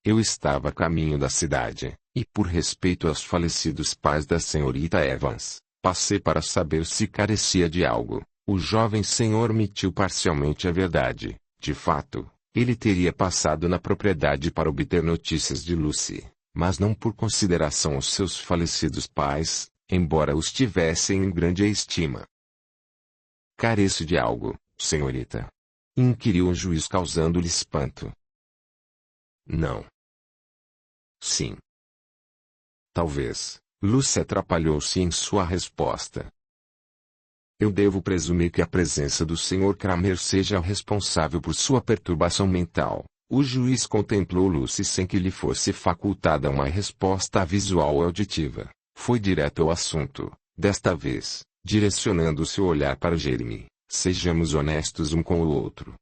Eu estava a caminho da cidade, e por respeito aos falecidos pais da senhorita Evans, passei para saber se carecia de algo. O jovem senhor mentiu parcialmente a verdade. De fato, ele teria passado na propriedade para obter notícias de Lucy, mas não por consideração aos seus falecidos pais, embora os tivessem em grande estima. Careço de algo, senhorita? Inquiriu o juiz causando-lhe espanto. Não. Sim. Talvez. Lucy atrapalhou-se em sua resposta. Eu devo presumir que a presença do Sr. Kramer seja responsável por sua perturbação mental. O juiz contemplou Lucy sem que lhe fosse facultada uma resposta visual ou auditiva. Foi direto ao assunto, desta vez, direcionando seu olhar para Jeremy. Sejamos honestos um com o outro.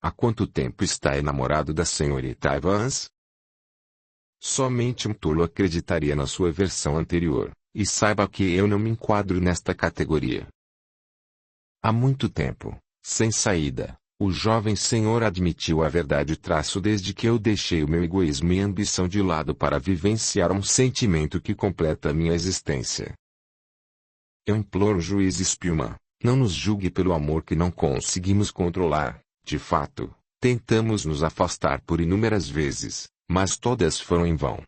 Há quanto tempo está enamorado da senhorita Evans? Somente um tolo acreditaria na sua versão anterior. E saiba que eu não me enquadro nesta categoria. Há muito tempo, sem saída, o jovem senhor admitiu a verdade traço desde que eu deixei o meu egoísmo e ambição de lado para vivenciar um sentimento que completa minha existência. Eu imploro, juiz Spillman, não nos julgue pelo amor que não conseguimos controlar. De fato, tentamos nos afastar por inúmeras vezes, mas todas foram em vão.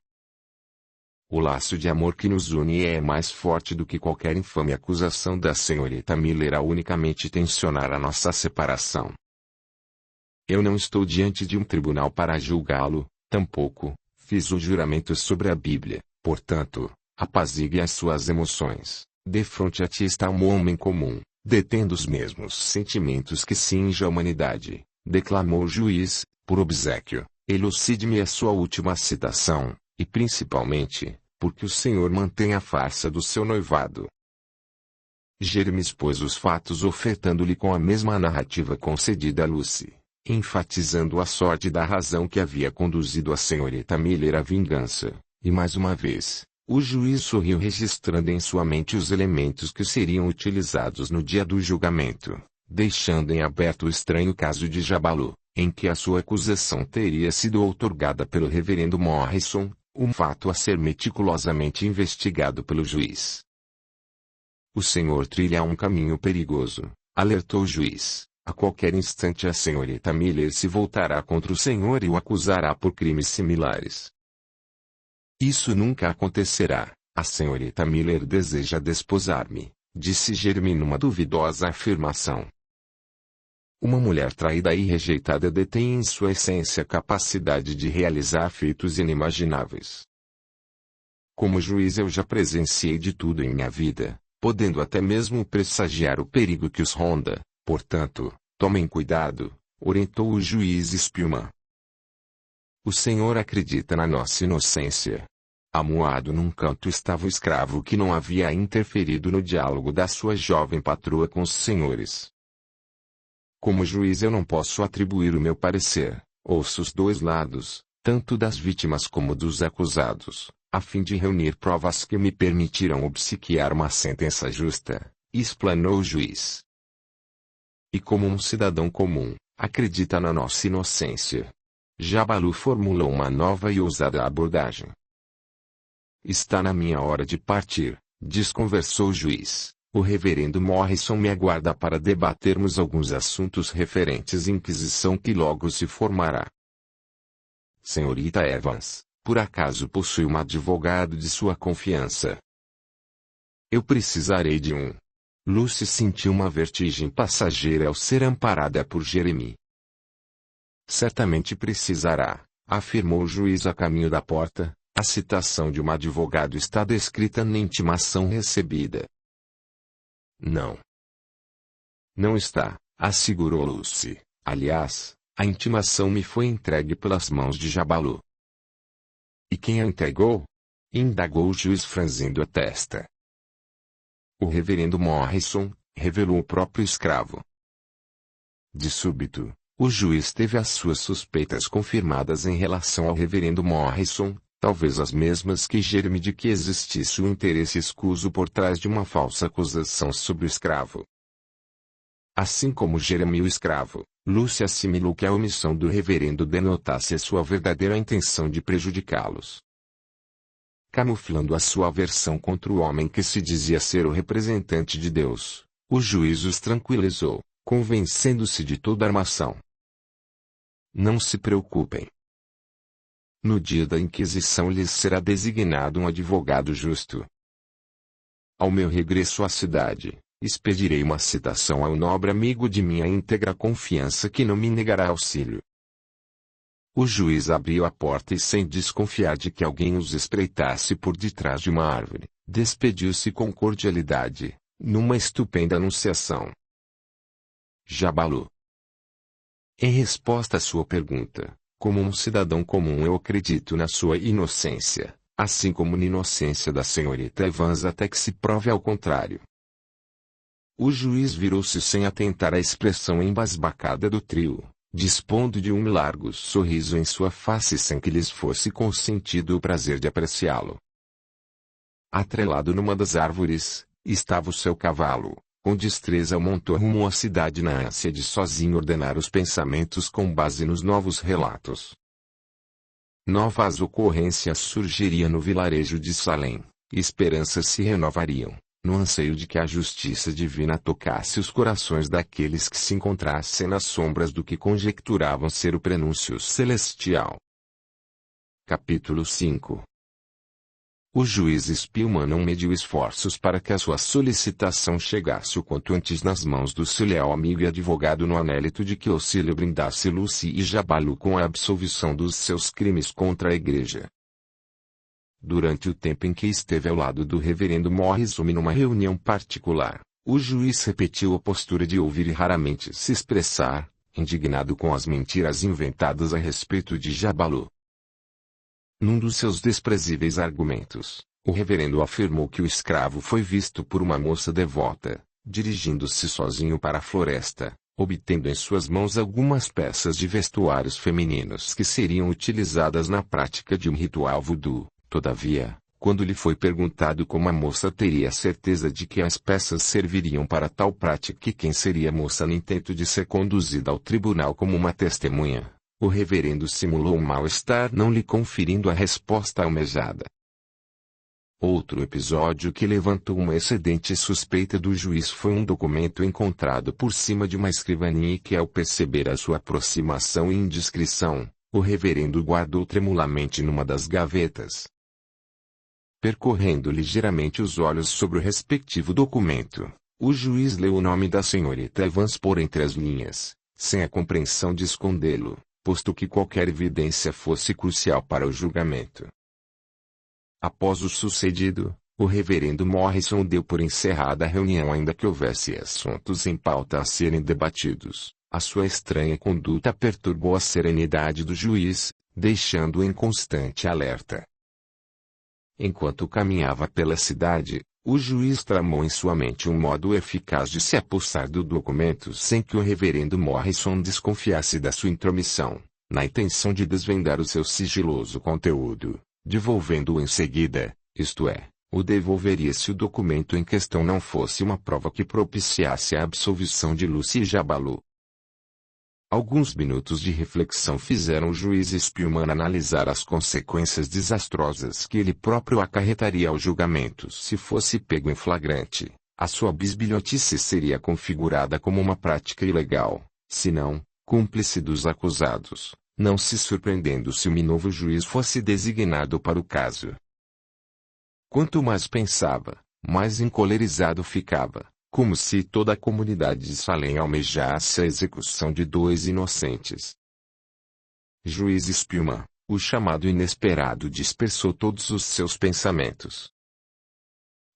O laço de amor que nos une é mais forte do que qualquer infame acusação da senhorita Miller a unicamente tensionar a nossa separação. Eu não estou diante de um tribunal para julgá-lo, tampouco fiz o juramento sobre a Bíblia, portanto, apazigue as suas emoções. Defronte a ti está um homem comum, detendo os mesmos sentimentos que cinge a humanidade, declamou o juiz, por obséquio, elucide-me a sua última citação. E principalmente, porque o senhor mantém a farsa do seu noivado. Jeremy expôs os fatos ofertando-lhe com a mesma narrativa concedida a Lucy, enfatizando a sorte da razão que havia conduzido a senhorita Miller à vingança, e mais uma vez, o juiz sorriu registrando em sua mente os elementos que seriam utilizados no dia do julgamento, deixando em aberto o estranho caso de Jabalu, em que a sua acusação teria sido outorgada pelo reverendo Morrison, um fato a ser meticulosamente investigado pelo juiz. O senhor trilha um caminho perigoso, alertou o juiz. A qualquer instante a senhorita Miller se voltará contra o senhor e o acusará por crimes similares. Isso nunca acontecerá. A senhorita Miller deseja desposar-me, disse Jeremy numa duvidosa afirmação. Uma mulher traída e rejeitada detém em sua essência a capacidade de realizar feitos inimagináveis. Como juiz eu já presenciei de tudo em minha vida, podendo até mesmo pressagiar o perigo que os ronda, portanto, tomem cuidado, orientou o juiz Spillman. O senhor acredita na nossa inocência. Amuado num canto estava o escravo que não havia interferido no diálogo da sua jovem patroa com os senhores. Como juiz eu não posso atribuir o meu parecer, ouço os dois lados, tanto das vítimas como dos acusados, a fim de reunir provas que me permitirão obsequiar uma sentença justa, explanou o juiz. E como um cidadão comum, acredita na nossa inocência. Jabalu formulou uma nova e ousada abordagem. Está na minha hora de partir, desconversou o juiz. O reverendo Morrison me aguarda para debatermos alguns assuntos referentes à Inquisição que logo se formará. Senhorita Evans, por acaso possui um advogado de sua confiança? Eu precisarei de um. Lucy sentiu uma vertigem passageira ao ser amparada por Jeremy. Certamente precisará, afirmou o juiz a caminho da porta. A citação de um advogado está descrita na intimação recebida. Não. Não está, assegurou Lucy. Aliás, a intimação me foi entregue pelas mãos de Jabalu. E quem a entregou? Indagou o juiz franzindo a testa. O reverendo Morrison, revelou o próprio escravo. De súbito, o juiz teve as suas suspeitas confirmadas em relação ao reverendo Morrison, talvez as mesmas que Jeremy de que existisse um interesse escuso por trás de uma falsa acusação sobre o escravo. Assim como Jeremy o escravo, Lucy assimilou que a omissão do reverendo denotasse a sua verdadeira intenção de prejudicá-los. Camuflando a sua aversão contra o homem que se dizia ser o representante de Deus, o juiz os tranquilizou, convencendo-se de toda a armação. Não se preocupem. No dia da Inquisição lhes será designado um advogado justo. Ao meu regresso à cidade, expedirei uma citação ao nobre amigo de minha íntegra confiança que não me negará auxílio. O juiz abriu a porta e, sem desconfiar de que alguém os espreitasse por detrás de uma árvore, despediu-se com cordialidade, numa estupenda anunciação. Jabalu. Em resposta à sua pergunta, como um cidadão comum eu acredito na sua inocência, assim como na inocência da senhorita Evans até que se prove ao contrário. O juiz virou-se sem atentar à expressão embasbacada do trio, dispondo de um largo sorriso em sua face sem que lhes fosse consentido o prazer de apreciá-lo. Atrelado numa das árvores, estava o seu cavalo, com destreza montou rumo à cidade na ânsia de sozinho ordenar os pensamentos com base nos novos relatos. Novas ocorrências surgiriam no vilarejo de Salem, e esperanças se renovariam, no anseio de que a justiça divina tocasse os corações daqueles que se encontrassem nas sombras do que conjecturavam ser o prenúncio celestial. Capítulo 5. O juiz Spillman não mediu esforços para que a sua solicitação chegasse o quanto antes nas mãos do seu leal amigo e advogado no anélito de que auxílio brindasse Lucy e Jabalu com a absolvição dos seus crimes contra a igreja. Durante o tempo em que esteve ao lado do reverendo Morrison numa reunião particular, o juiz repetiu a postura de ouvir e raramente se expressar, indignado com as mentiras inventadas a respeito de Jabalu. Num dos seus desprezíveis argumentos, o reverendo afirmou que o escravo foi visto por uma moça devota, dirigindo-se sozinho para a floresta, obtendo em suas mãos algumas peças de vestuários femininos que seriam utilizadas na prática de um ritual voodoo. Todavia, quando lhe foi perguntado como a moça teria certeza de que as peças serviriam para tal prática e quem seria a moça no intento de ser conduzida ao tribunal como uma testemunha, o reverendo simulou um mal-estar não lhe conferindo a resposta almejada. Outro episódio que levantou uma excedente suspeita do juiz foi um documento encontrado por cima de uma escrivaninha e que, ao perceber a sua aproximação e indiscrição, o reverendo guardou tremulamente numa das gavetas. Percorrendo ligeiramente os olhos sobre o respectivo documento, o juiz leu o nome da senhorita Evans por entre as linhas, sem a compreensão de escondê-lo, posto que qualquer evidência fosse crucial para o julgamento. Após o sucedido, o reverendo Morrison deu por encerrada a reunião ainda que houvesse assuntos em pauta a serem debatidos. A sua estranha conduta perturbou a serenidade do juiz, deixando-o em constante alerta. Enquanto caminhava pela cidade, o juiz tramou em sua mente um modo eficaz de se apossar do documento sem que o reverendo Morrison desconfiasse da sua intromissão, na intenção de desvendar o seu sigiloso conteúdo, devolvendo-o em seguida, isto é, o devolveria se o documento em questão não fosse uma prova que propiciasse a absolvição de Lucy e Jabalu. Alguns minutos de reflexão fizeram o juiz Spillman analisar as consequências desastrosas que ele próprio acarretaria ao julgamento se fosse pego em flagrante. A sua bisbilhotice seria configurada como uma prática ilegal, se não, cúmplice dos acusados, não se surpreendendo se um novo juiz fosse designado para o caso. Quanto mais pensava, mais encolerizado ficava, como se toda a comunidade de Salem almejasse a execução de dois inocentes. Juiz Spillman, o chamado inesperado dispersou todos os seus pensamentos.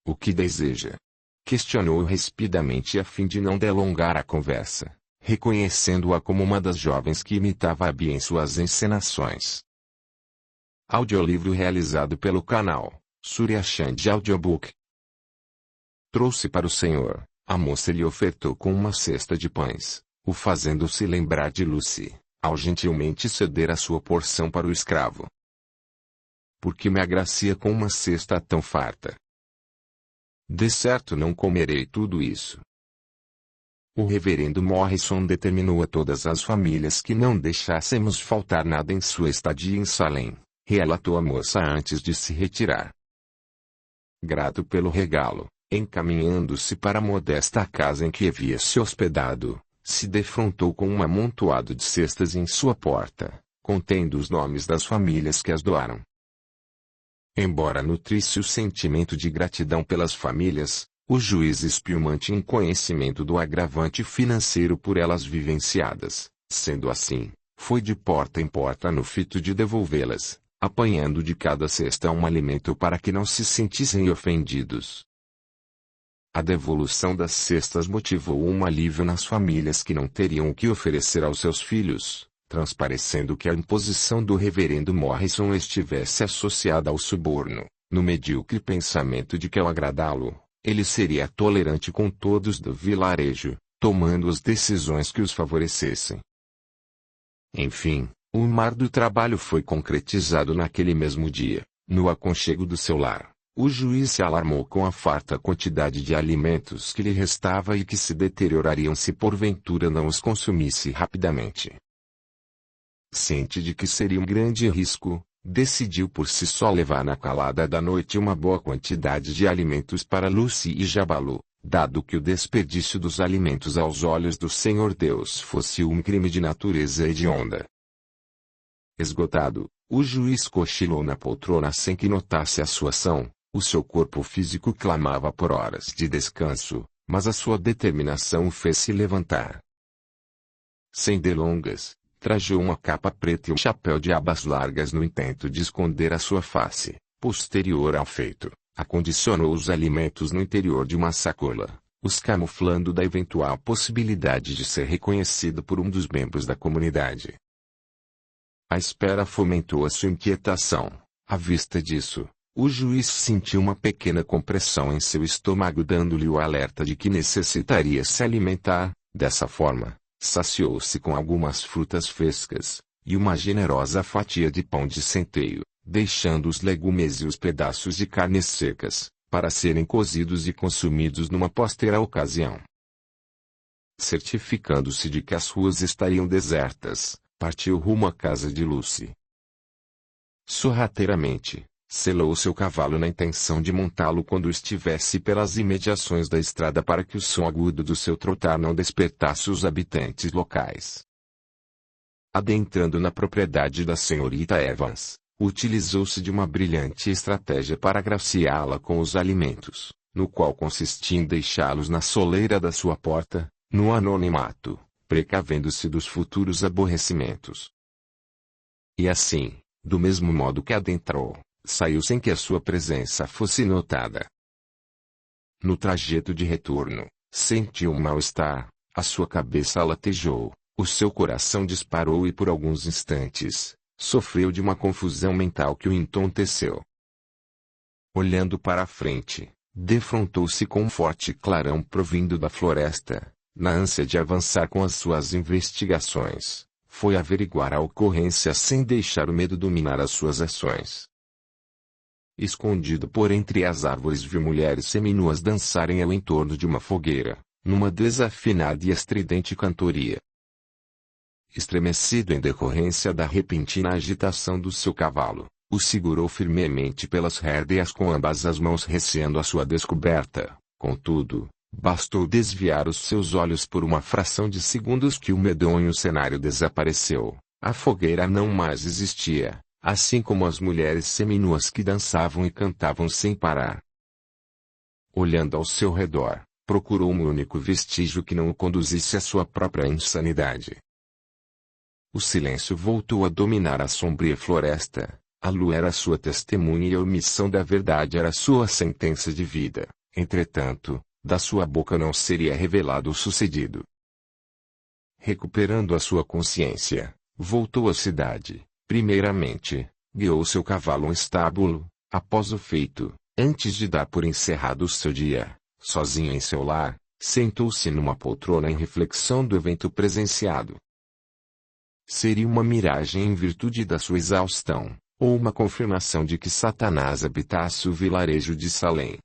O que deseja? Questionou rispidamente a fim de não delongar a conversa, reconhecendo-a como uma das jovens que imitava a Bia em suas encenações. Audiolivro realizado pelo canal Surya Chand Audiobook. Trouxe para o senhor, a moça lhe ofertou com uma cesta de pães, o fazendo-se lembrar de Lucy, ao gentilmente ceder a sua porção para o escravo. Por que me agracia com uma cesta tão farta? De certo não comerei tudo isso. O reverendo Morrison determinou a todas as famílias que não deixássemos faltar nada em sua estadia em Salem, relatou a moça antes de se retirar. Grato pelo regalo, encaminhando-se para a modesta casa em que havia se hospedado, se defrontou com um amontoado de cestas em sua porta, contendo os nomes das famílias que as doaram. Embora nutrisse o sentimento de gratidão pelas famílias, o juiz Spillman tinha conhecimento do agravante financeiro por elas vivenciadas. Sendo assim, foi de porta em porta no fito de devolvê-las, apanhando de cada cesta um alimento para que não se sentissem ofendidos. A devolução das cestas motivou um alívio nas famílias que não teriam o que oferecer aos seus filhos, transparecendo que a imposição do reverendo Morrison estivesse associada ao suborno, no medíocre pensamento de que ao agradá-lo, ele seria tolerante com todos do vilarejo, tomando as decisões que os favorecessem. Enfim, o mar do trabalho foi concretizado naquele mesmo dia, no aconchego do seu lar. O juiz se alarmou com a farta quantidade de alimentos que lhe restava e que se deteriorariam se porventura não os consumisse rapidamente. Ciente de que seria um grande risco, decidiu por si só levar na calada da noite uma boa quantidade de alimentos para Lucy e Jabalu, dado que o desperdício dos alimentos aos olhos do Senhor Deus fosse um crime de natureza hedionda. Esgotado, o juiz cochilou na poltrona sem que notasse a sua ação. O seu corpo físico clamava por horas de descanso, mas a sua determinação o fez se levantar. Sem delongas, trajou uma capa preta e um chapéu de abas largas no intento de esconder a sua face. Posterior ao feito, acondicionou os alimentos no interior de uma sacola, os camuflando da eventual possibilidade de ser reconhecido por um dos membros da comunidade. A espera fomentou a sua inquietação. À vista disso, o juiz sentiu uma pequena compressão em seu estômago, dando-lhe o alerta de que necessitaria se alimentar. Dessa forma, saciou-se com algumas frutas frescas e uma generosa fatia de pão de centeio, deixando os legumes e os pedaços de carnes secas, para serem cozidos e consumidos numa posteira ocasião. Certificando-se de que as ruas estariam desertas, partiu rumo à casa de Lucy. Sorrateiramente, selou seu cavalo na intenção de montá-lo quando estivesse pelas imediações da estrada para que o som agudo do seu trotar não despertasse os habitantes locais. Adentrando na propriedade da senhorita Evans, utilizou-se de uma brilhante estratégia para agraciá-la com os alimentos, no qual consistia em deixá-los na soleira da sua porta, no anonimato, precavendo-se dos futuros aborrecimentos. E assim, do mesmo modo que adentrou, saiu sem que a sua presença fosse notada. No trajeto de retorno, sentiu um mal-estar, a sua cabeça latejou, o seu coração disparou e por alguns instantes, sofreu de uma confusão mental que o entonteceu. Olhando para a frente, defrontou-se com um forte clarão provindo da floresta. Na ânsia de avançar com as suas investigações, foi averiguar a ocorrência sem deixar o medo dominar as suas ações. Escondido por entre as árvores, viu mulheres seminuas dançarem ao entorno de uma fogueira, numa desafinada e estridente cantoria. Estremecido em decorrência da repentina agitação do seu cavalo, o segurou firmemente pelas rédeas com ambas as mãos, receando a sua descoberta. Contudo, bastou desviar os seus olhos por uma fração de segundos que o medonho cenário desapareceu. A fogueira não mais existia, assim como as mulheres seminuas que dançavam e cantavam sem parar. Olhando ao seu redor, procurou um único vestígio que não o conduzisse à sua própria insanidade. O silêncio voltou a dominar a sombria floresta. A lua era sua testemunha e a omissão da verdade era sua sentença de vida. Entretanto, da sua boca não seria revelado o sucedido. Recuperando a sua consciência, voltou à cidade. Primeiramente, guiou seu cavalo a um estábulo. Após o feito, antes de dar por encerrado o seu dia, sozinho em seu lar, sentou-se numa poltrona em reflexão do evento presenciado. Seria uma miragem em virtude da sua exaustão, ou uma confirmação de que Satanás habitasse o vilarejo de Salem?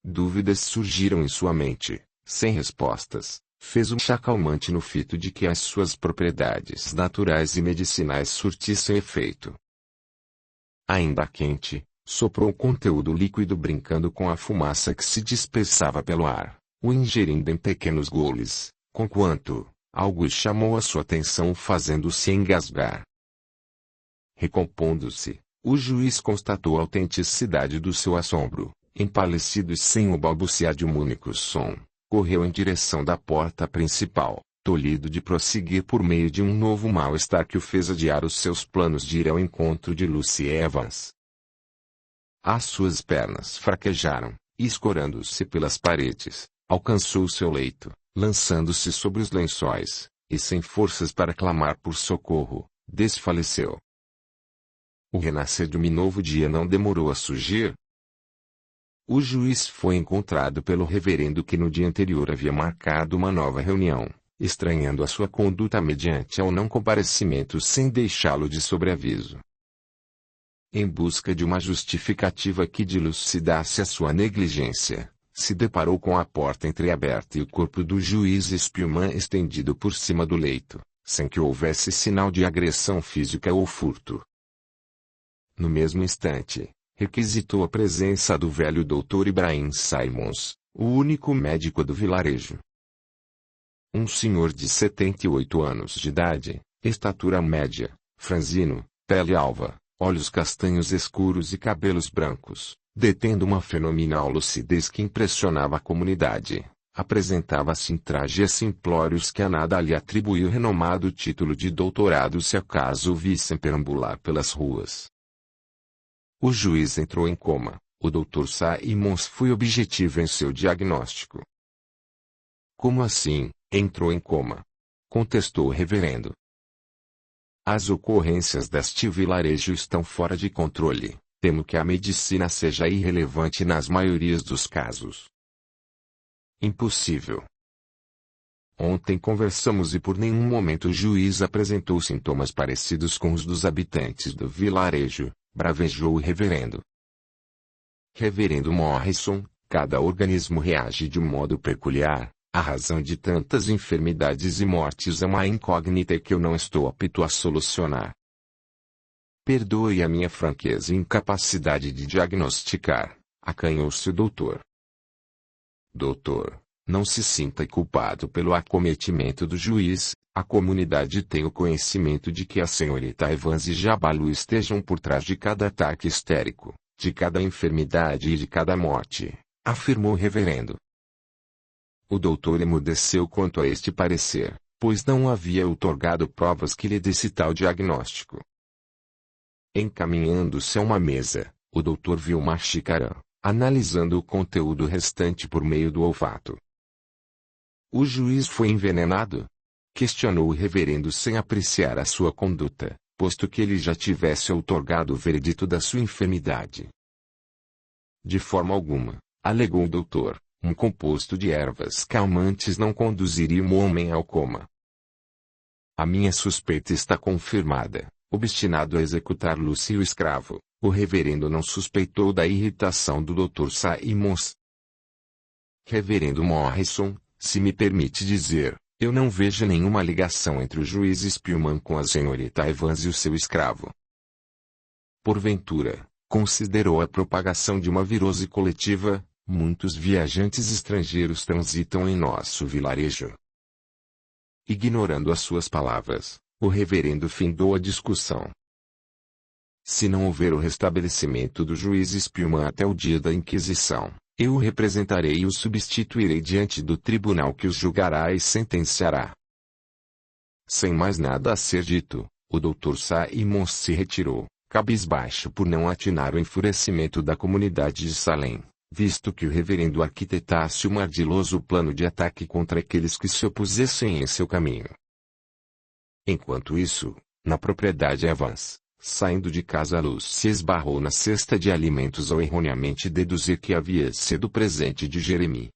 Dúvidas surgiram em sua mente, sem respostas, fez um chá calmante no fito de que as suas propriedades naturais e medicinais surtissem efeito. Ainda quente, soprou o conteúdo líquido brincando com a fumaça que se dispersava pelo ar, o ingerindo em pequenos goles, conquanto algo chamou a sua atenção fazendo-se engasgar. Recompondo-se, o juiz constatou a autenticidade do seu assombro, empalecido e sem o balbuciar de um único som, correu em direção da porta principal, tolhido de prosseguir por meio de um novo mal-estar que o fez adiar os seus planos de ir ao encontro de Lucy Evans. As suas pernas fraquejaram, e escorando-se pelas paredes, alcançou seu leito, lançando-se sobre os lençóis, e sem forças para clamar por socorro, desfaleceu. O renascer de um novo dia não demorou a surgir. O juiz foi encontrado pelo reverendo que no dia anterior havia marcado uma nova reunião, estranhando a sua conduta mediante ao não comparecimento sem deixá-lo de sobreaviso. Em busca de uma justificativa que dilucidasse a sua negligência, se deparou com a porta entreaberta e o corpo do juiz Spillman estendido por cima do leito, sem que houvesse sinal de agressão física ou furto. No mesmo instante, requisitou a presença do velho Dr. Ibrahim Simons, o único médico do vilarejo. Um senhor de 78 anos de idade, estatura média, franzino, pele alva, olhos castanhos escuros e cabelos brancos, detendo uma fenomenal lucidez que impressionava a comunidade, apresentava-se em trajes simplórios que a nada lhe atribuiu o renomado título de doutorado se acaso o vissem perambular pelas ruas. O juiz entrou em coma. O Dr. Simons foi objetivo em seu diagnóstico. Como assim, entrou em coma? Contestou o reverendo. As ocorrências deste vilarejo estão fora de controle. Temo que a medicina seja irrelevante nas maiorias dos casos. Impossível. Ontem conversamos e por nenhum momento o juiz apresentou sintomas parecidos com os dos habitantes do vilarejo, bravejou o reverendo. Reverendo Morrison, cada organismo reage de um modo peculiar. A razão de tantas enfermidades e mortes é uma incógnita que eu não estou apto a solucionar. Perdoe a minha franqueza e incapacidade de diagnosticar, acanhou-se o doutor. Doutor, não se sinta culpado pelo acometimento do juiz. A comunidade tem o conhecimento de que a senhorita Evans e Jabalu estejam por trás de cada ataque histérico, de cada enfermidade e de cada morte, afirmou o reverendo. O doutor emudeceu quanto a este parecer, pois não havia outorgado provas que lhe desse tal diagnóstico. Encaminhando-se a uma mesa, o doutor viu uma xícara, analisando o conteúdo restante por meio do olfato. O juiz foi envenenado? Questionou o reverendo sem apreciar a sua conduta, posto que ele já tivesse outorgado o veredito da sua enfermidade. De forma alguma, alegou o doutor, um composto de ervas calmantes não conduziria um homem ao coma. A minha suspeita está confirmada. Obstinado a executar Lucy o escravo, o reverendo não suspeitou da irritação do Dr. Simons. Reverendo Morrison, se me permite dizer, eu não vejo nenhuma ligação entre o juiz Spillman com a senhorita Evans e o seu escravo. Porventura, considerou a propagação de uma virose coletiva. Muitos viajantes estrangeiros transitam em nosso vilarejo. Ignorando as suas palavras, o reverendo findou a discussão. Se não houver o restabelecimento do juiz Spillman até o dia da Inquisição, eu o representarei e o substituirei diante do tribunal que os julgará e sentenciará. Sem mais nada a ser dito, o Dr. Simons se retirou, cabisbaixo por não atinar o enfurecimento da comunidade de Salem, visto que o reverendo arquitetasse um ardiloso plano de ataque contra aqueles que se opusessem em seu caminho. Enquanto isso, na propriedade Evans, saindo de casa a luz se esbarrou na cesta de alimentos ao erroneamente deduzir que havia sido presente de Jeremy.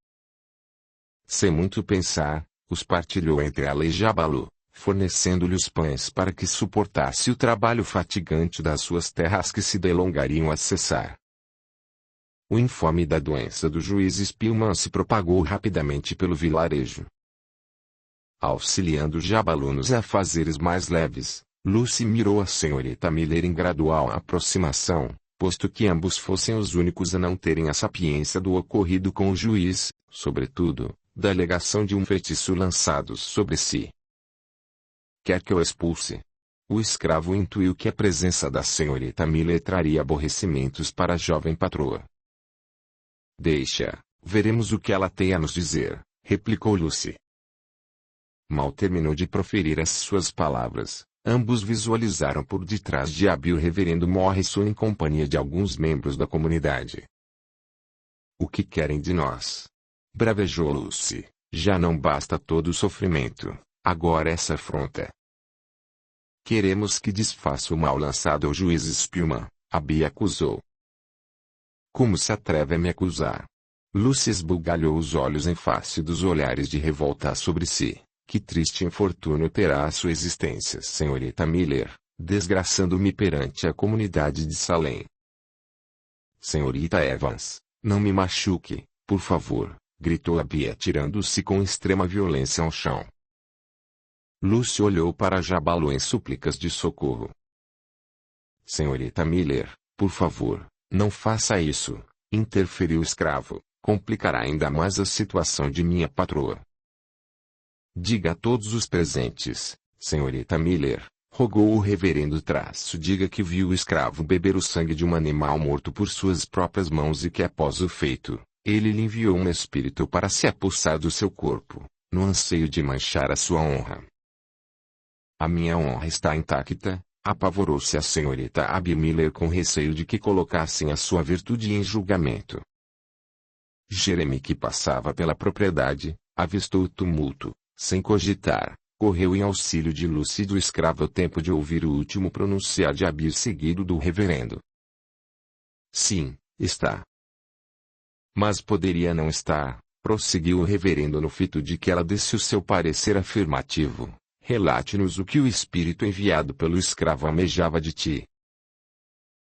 Sem muito pensar, os partilhou entre ela e Jabalu, fornecendo-lhe os pães para que suportasse o trabalho fatigante das suas terras que se delongariam a cessar. o infame da doença do juiz Spillman se propagou rapidamente pelo vilarejo. Auxiliando Jabalu nos afazeres mais leves, Lucy mirou a senhorita Miller em gradual aproximação, posto que ambos fossem os únicos a não terem a sapiência do ocorrido com o juiz, sobretudo, da alegação de um feitiço lançado sobre si. Quer que eu expulse? O escravo intuiu que a presença da senhorita Miller traria aborrecimentos para a jovem patroa. Deixa, veremos o que ela tem a nos dizer, replicou Lucy. Mal terminou de proferir as suas palavras, ambos visualizaram por detrás de Abby o reverendo Morrison em companhia de alguns membros da comunidade. O que querem de nós? Bravejou Lucy. Já não basta todo o sofrimento, agora essa afronta. Queremos que desfaça o mal lançado ao juiz Spillman, Abby acusou. Como se atreve a me acusar? Lucy esbugalhou os olhos em face dos olhares de revolta sobre si. Que triste infortúnio terá a sua existência, senhorita Miller, desgraçando-me perante a comunidade de Salem. Senhorita Evans, não me machuque, por favor, gritou Abby atirando-se com extrema violência ao chão. Lucy olhou para Jabalu em súplicas de socorro. Senhorita Miller, por favor, não faça isso, interferiu o escravo, complicará ainda mais a situação de minha patroa. Diga a todos os presentes, senhorita Miller, rogou o reverendo Traço. Diga que viu o escravo beber o sangue de um animal morto por suas próprias mãos e que após o feito, ele lhe enviou um espírito para se apossar do seu corpo, no anseio de manchar a sua honra. A minha honra está intacta, apavorou-se a senhorita Abby Miller com receio de que colocassem a sua virtude em julgamento. Jeremy, que passava pela propriedade, avistou o tumulto. Sem cogitar, correu em auxílio de Lucy e do escravo ao tempo de ouvir o último pronunciar de Abby seguido do reverendo. Sim, está. Mas poderia não estar, prosseguiu o reverendo no fito de que ela desse o seu parecer afirmativo. Relate-nos o que o espírito enviado pelo escravo almejava de ti.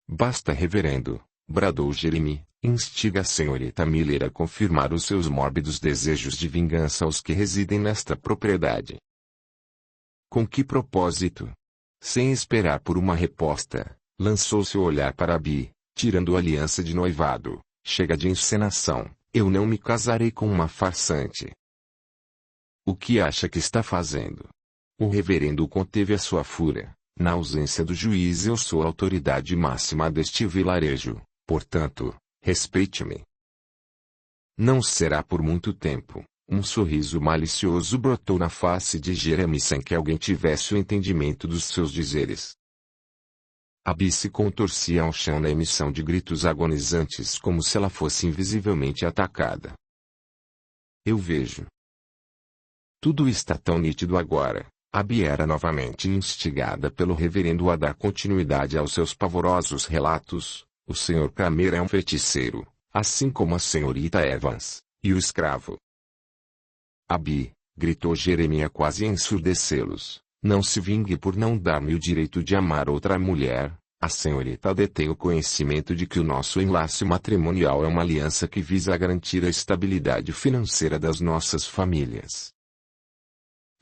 Basta, reverendo, bradou Jeremy. Instiga a senhorita Miller a confirmar os seus mórbidos desejos de vingança aos que residem nesta propriedade. Com que propósito? Sem esperar por uma resposta, lançou seu olhar para Abby, tirando a aliança de noivado. Chega de encenação, eu não me casarei com uma farsante. O que acha que está fazendo? O reverendo conteve a sua fúria. Na ausência do juiz, eu sou a autoridade máxima deste vilarejo, portanto, respeite-me. Não será por muito tempo. Um sorriso malicioso brotou na face de Jeremy sem que alguém tivesse o entendimento dos seus dizeres. Abby se contorcia ao chão na emissão de gritos agonizantes como se ela fosse invisivelmente atacada. Eu vejo. Tudo está tão nítido agora. Abby era novamente instigada pelo reverendo a dar continuidade aos seus pavorosos relatos. O Sr. Kramer é um feiticeiro, assim como a senhorita Evans, e o escravo. Abby, gritou Jeremy a quase ensurdecê-los, não se vingue por não dar-me o direito de amar outra mulher. A senhorita detém o conhecimento de que o nosso enlace matrimonial é uma aliança que visa garantir a estabilidade financeira das nossas famílias.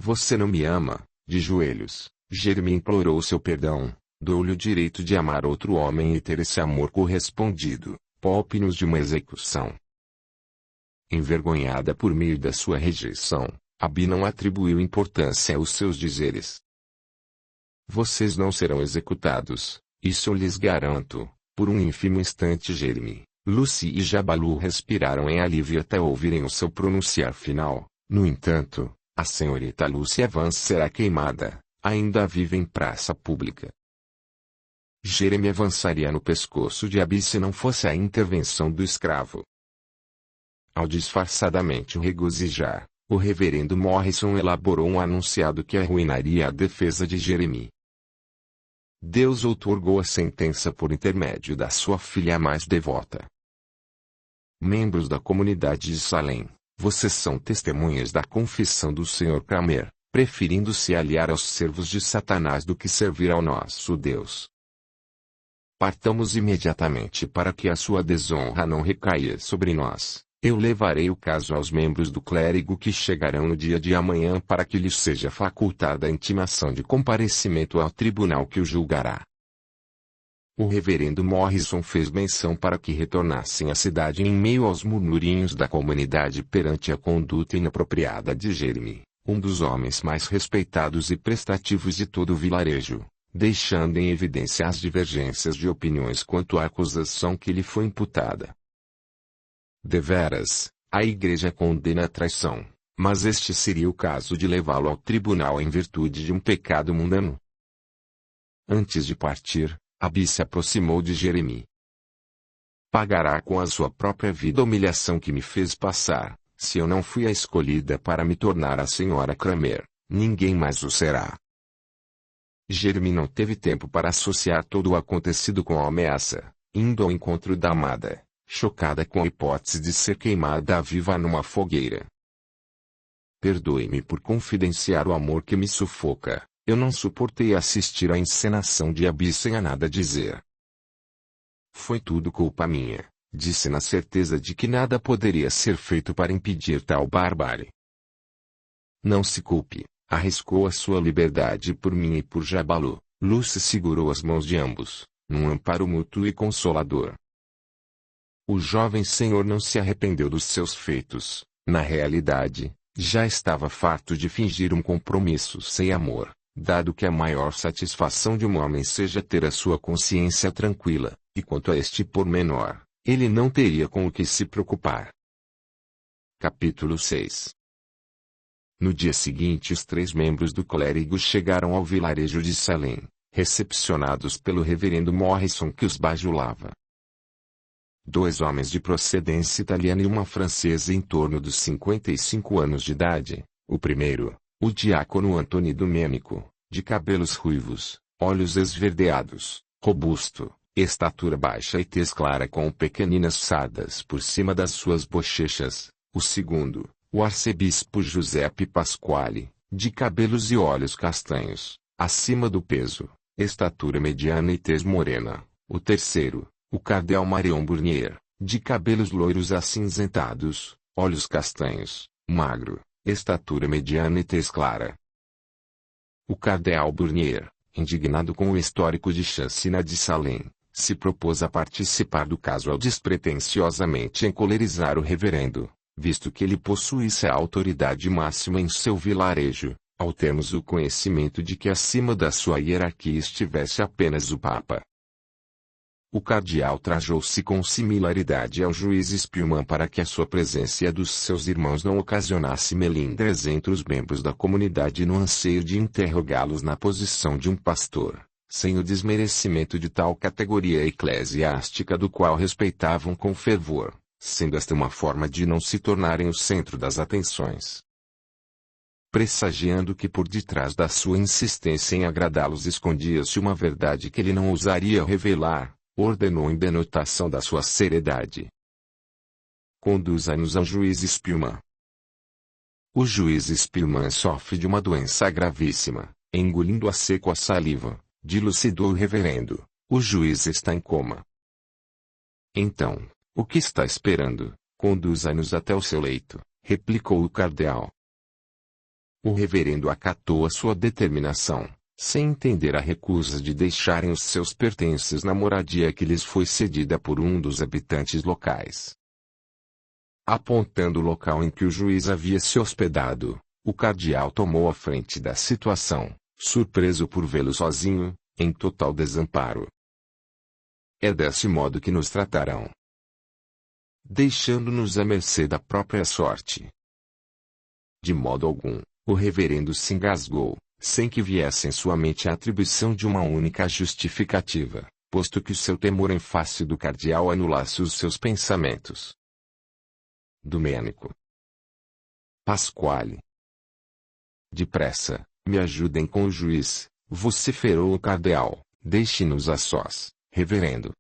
Você não me ama, de joelhos, Jeremy implorou seu perdão. Dou-lhe o direito de amar outro homem e ter esse amor correspondido. Poupe-nos de uma execução. Envergonhada por meio da sua rejeição, Abby não atribuiu importância aos seus dizeres. Vocês não serão executados, isso eu lhes garanto. Por um ínfimo instante Jeremy, Lucy e Jabalu respiraram em alívio até ouvirem o seu pronunciar final. No entanto, a senhorita Lucy Evans será queimada, ainda vive em praça pública. Jeremy avançaria no pescoço de Abby se não fosse a intervenção do escravo. Ao disfarçadamente o regozijar, o reverendo Morrison elaborou um anunciado que arruinaria a defesa de Jeremy. Deus outorgou a sentença por intermédio da sua filha mais devota. Membros da comunidade de Salem, vocês são testemunhas da confissão do Sr. Kramer, preferindo se aliar aos servos de Satanás do que servir ao nosso Deus. partamos imediatamente para que a sua desonra não recaia sobre nós. Eu levarei o caso aos membros do clérigo que chegarão no dia de amanhã para que lhes seja facultada a intimação de comparecimento ao tribunal que o julgará. O reverendo Morrison fez menção para que retornassem à cidade em meio aos murmurinhos da comunidade perante a conduta inapropriada de Jeremy, um dos homens mais respeitados e prestativos de todo o vilarejo, deixando em evidência as divergências de opiniões quanto à acusação que lhe foi imputada. Deveras, a igreja condena a traição, mas este seria o caso de levá-lo ao tribunal em virtude de um pecado mundano. Antes de partir, Abi se aproximou de Jeremy. Pagará com a sua própria vida a humilhação que me fez passar. Se eu não fui a escolhida para me tornar a senhora Kramer, ninguém mais o será. Jeremy não teve tempo para associar todo o acontecido com a ameaça, indo ao encontro da amada, chocada com a hipótese de ser queimada viva numa fogueira. Perdoe-me por confidenciar o amor que me sufoca. Eu não suportei assistir à encenação de Abi sem a nada dizer. Foi tudo culpa minha, disse na certeza de que nada poderia ser feito para impedir tal barbárie. Não se culpe, arriscou a sua liberdade por mim e por Jabalu. Lucy segurou as mãos de ambos, num amparo mútuo e consolador. O jovem senhor não se arrependeu dos seus feitos. Na realidade, já estava farto de fingir um compromisso sem amor, dado que a maior satisfação de um homem seja ter a sua consciência tranquila, e quanto a este pormenor, ele não teria com o que se preocupar. Capítulo 6. No dia seguinte os 3 membros do clérigo chegaram ao vilarejo de Salem, recepcionados pelo reverendo Morrison que os bajulava. 2 homens de procedência italiana e uma francesa em torno dos 55 anos de idade. O primeiro, o diácono Antoni Domênico, de cabelos ruivos, olhos esverdeados, robusto, estatura baixa e tez clara com pequeninas sardas por cima das suas bochechas. O segundo, o arcebispo Giuseppe Pasquale, de cabelos e olhos castanhos, acima do peso, estatura mediana e tez morena. O terceiro, o cardeal Marion Bournier, de cabelos loiros acinzentados, olhos castanhos, magro, estatura mediana e tez clara. O cardeal Bournier, indignado com o histórico de chacina de Salem, se propôs a participar do caso ao despretensiosamente encolerizar o reverendo, visto que ele possuísse a autoridade máxima em seu vilarejo, ao termos o conhecimento de que acima da sua hierarquia estivesse apenas o Papa. O cardeal trajou-se com similaridade ao juiz Spillman para que a sua presença e a dos seus irmãos não ocasionasse melindres entre os membros da comunidade no anseio de interrogá-los na posição de um pastor, sem o desmerecimento de tal categoria eclesiástica do qual respeitavam com fervor, sendo esta uma forma de não se tornarem o centro das atenções. Pressagiando que por detrás da sua insistência em agradá-los escondia-se uma verdade que ele não ousaria revelar, ordenou em denotação da sua seriedade: conduza-nos ao juiz Spillman. O juiz Spillman sofre de uma doença gravíssima. Engolindo a seco a saliva, dilucidou o reverendo. O juiz está em coma. Então, o que está esperando? Conduza-nos até o seu leito, replicou o cardeal. O reverendo acatou a sua determinação, sem entender a recusa de deixarem os seus pertences na moradia que lhes foi cedida por um dos habitantes locais. Apontando o local em que o juiz havia se hospedado, o cardeal tomou a frente da situação, surpreso por vê-lo sozinho, em total desamparo. É desse modo que nos tratarão, deixando-nos à mercê da própria sorte. De modo algum, o reverendo se engasgou, sem que viesse em sua mente a atribuição de uma única justificativa, posto que o seu temor em face do cardeal anulasse os seus pensamentos. Domênico. Pasquale. Depressa, me ajudem com o juiz, vociferou o cardeal. Deixe-nos a sós, reverendo.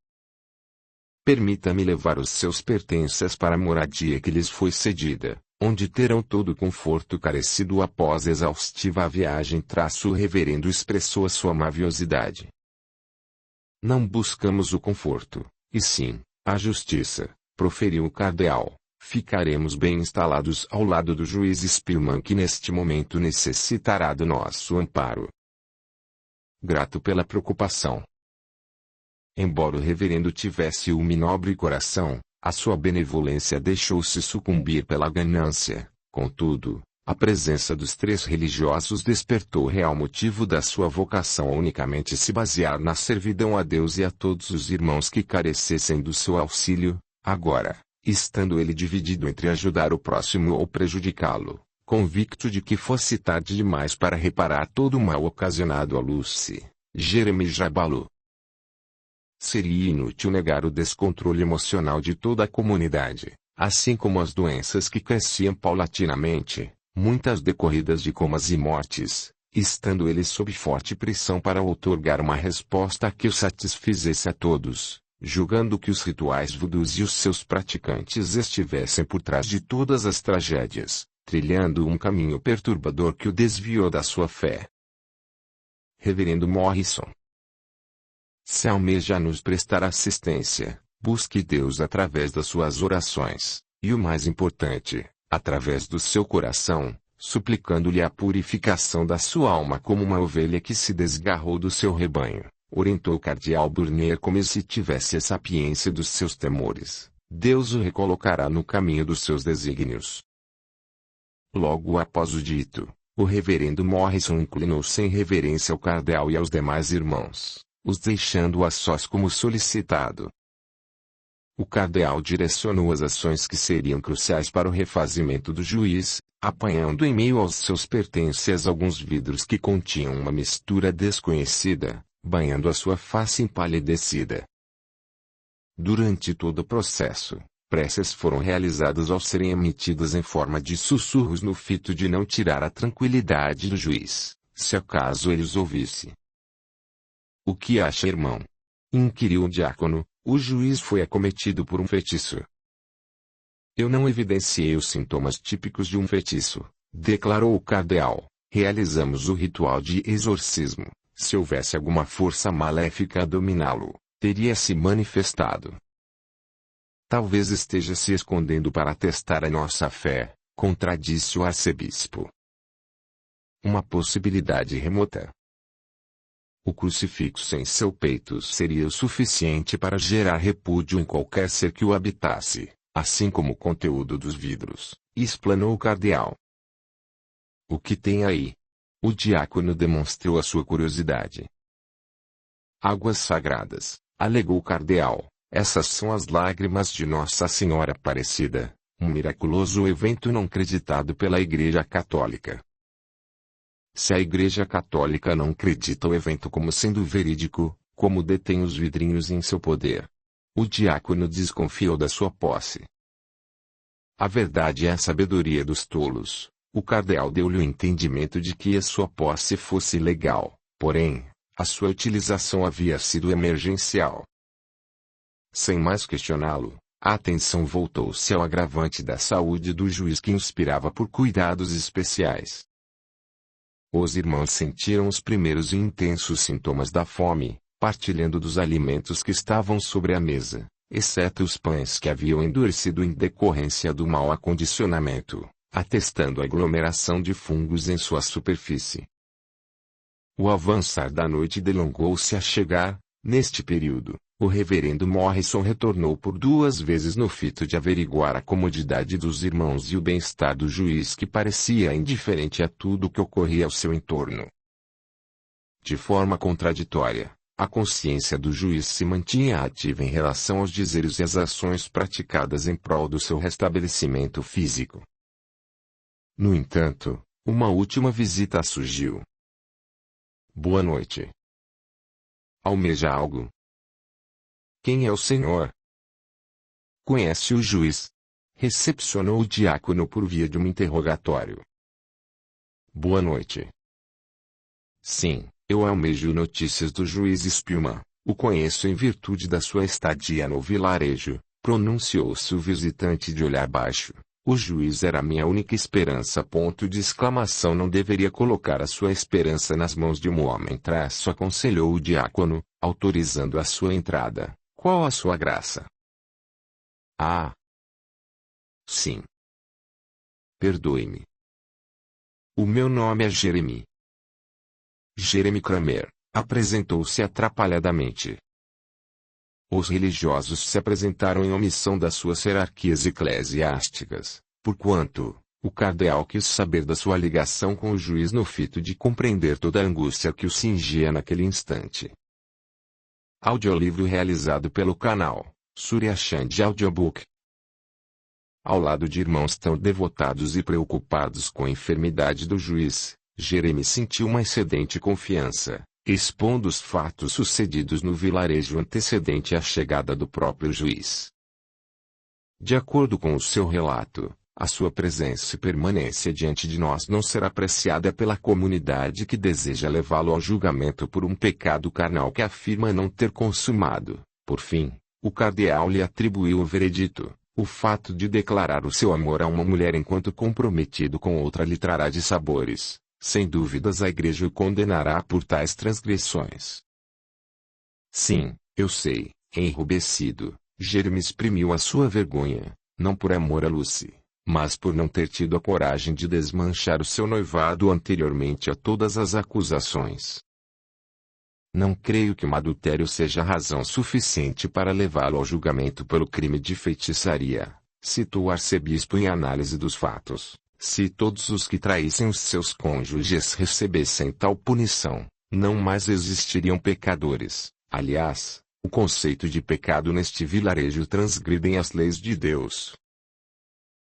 Permita-me levar os seus pertences para a moradia que lhes foi cedida, onde terão todo o conforto carecido após exaustiva viagem. O reverendo expressou a sua maviosidade. Não buscamos o conforto, e sim, a justiça, proferiu o cardeal. Ficaremos bem instalados ao lado do juiz Spillman, que neste momento necessitará do nosso amparo. Grato pela preocupação. Embora o reverendo tivesse um nobre coração, a sua benevolência deixou-se sucumbir pela ganância. Contudo, a presença dos 3 religiosos despertou o real motivo da sua vocação a unicamente se basear na servidão a Deus e a todos os irmãos que carecessem do seu auxílio. Agora, estando ele dividido entre ajudar o próximo ou prejudicá-lo, convicto de que fosse tarde demais para reparar todo o mal ocasionado a Lucy, Jeremy Jabalu. Seria inútil negar o descontrole emocional de toda a comunidade, assim como as doenças que cresciam paulatinamente, muitas decorridas de comas e mortes, estando ele sob forte pressão para outorgar uma resposta que o satisfizesse a todos, julgando que os rituais voodoos e os seus praticantes estivessem por trás de todas as tragédias, trilhando um caminho perturbador que o desviou da sua fé. Reverendo Morrison. Se almeja nos prestar assistência, busque Deus através das suas orações, e o mais importante, através do seu coração, suplicando-lhe a purificação da sua alma como uma ovelha que se desgarrou do seu rebanho, orientou o cardeal Burnier como se tivesse a sapiência dos seus temores. Deus o recolocará no caminho dos seus desígnios. Logo após o dito, o reverendo Morrison inclinou-se em reverência ao cardeal e aos demais irmãos, os deixando a sós como solicitado. O cardeal direcionou as ações que seriam cruciais para o refazimento do juiz, apanhando em meio aos seus pertences alguns vidros que continham uma mistura desconhecida, banhando a sua face empalidecida. Durante todo o processo, preces foram realizadas ao serem emitidas em forma de sussurros no fito de não tirar a tranquilidade do juiz, se acaso ele os ouvisse. "O que acha, irmão?" inquiriu o diácono. "O juiz foi acometido por um feitiço." "Eu não evidenciei os sintomas típicos de um feitiço", declarou o cardeal. "Realizamos o ritual de exorcismo. Se houvesse alguma força maléfica a dominá-lo, teria se manifestado." "Talvez esteja se escondendo para testar a nossa fé", contradisse o arcebispo. "Uma possibilidade remota." O crucifixo em seu peito seria o suficiente para gerar repúdio em qualquer ser que o habitasse, assim como o conteúdo dos vidros, explanou o cardeal. "O que tem aí?" O diácono demonstrou a sua curiosidade. "Águas sagradas", alegou o cardeal. "Essas são as lágrimas de Nossa Senhora Aparecida, um miraculoso evento não acreditado pela Igreja Católica." Se a Igreja Católica não acredita o evento como sendo verídico, como detém os vidrinhos em seu poder? O diácono desconfiou da sua posse. "A verdade é a sabedoria dos tolos." O cardeal deu-lhe o entendimento de que a sua posse fosse legal, porém, a sua utilização havia sido emergencial. Sem mais questioná-lo, a atenção voltou-se ao agravante da saúde do juiz que inspirava por cuidados especiais. Os irmãos sentiram os primeiros e intensos sintomas da fome, partilhando dos alimentos que estavam sobre a mesa, exceto os pães que haviam endurecido em decorrência do mau acondicionamento, atestando a aglomeração de fungos em sua superfície. O avançar da noite delongou-se a chegar. Neste período, o reverendo Morrison retornou por 2 vezes no fito de averiguar a comodidade dos irmãos e o bem-estar do juiz, que parecia indiferente a tudo o que ocorria ao seu entorno. De forma contraditória, a consciência do juiz se mantinha ativa em relação aos dizeres e às ações praticadas em prol do seu restabelecimento físico. No entanto, uma última visita surgiu. "Boa noite. Almeja algo?" "Quem é o senhor?" "Conhece o juiz?" recepcionou o diácono por via de um interrogatório. "Boa noite. Sim, eu almejo notícias do juiz Spillman. O conheço em virtude da sua estadia no vilarejo", pronunciou-se o visitante de olhar baixo. "O juiz era minha única esperança. Não deveria colocar a sua esperança nas mãos de um homem. Aconselhou o diácono, autorizando a sua entrada. Qual a sua graça? Ah, sim. Perdoe-me. O meu nome é Jeremy. Jeremy Kramer, apresentou-se atrapalhadamente. Os religiosos se apresentaram em omissão das suas hierarquias eclesiásticas, porquanto o cardeal quis saber da sua ligação com o juiz no fito de compreender toda a angústia que o cingia naquele instante. Audiolivro realizado pelo canal Surya Chand Audiobook. Ao lado de irmãos tão devotados e preocupados com a enfermidade do juiz, Jeremy sentiu uma excedente confiança, expondo os fatos sucedidos no vilarejo antecedente à chegada do próprio juiz. De acordo com o seu relato, a sua presença e permanência diante de nós não será apreciada pela comunidade que deseja levá-lo ao julgamento por um pecado carnal que afirma não ter consumado. Por fim, o cardeal lhe atribuiu o veredito: o fato de declarar o seu amor a uma mulher enquanto comprometido com outra lhe trará dissabores. Sem dúvidas a igreja o condenará por tais transgressões. Sim, eu sei, enrubescido, Jeremy exprimiu a sua vergonha, não por amor a Lucy, mas por não ter tido a coragem de desmanchar o seu noivado anteriormente a todas as acusações. Não creio que o adultério seja razão suficiente para levá-lo ao julgamento pelo crime de feitiçaria, citou o arcebispo em análise dos fatos. Se todos os que traíssem os seus cônjuges recebessem tal punição, não mais existiriam pecadores. Aliás, o conceito de pecado neste vilarejo transgridem as leis de Deus.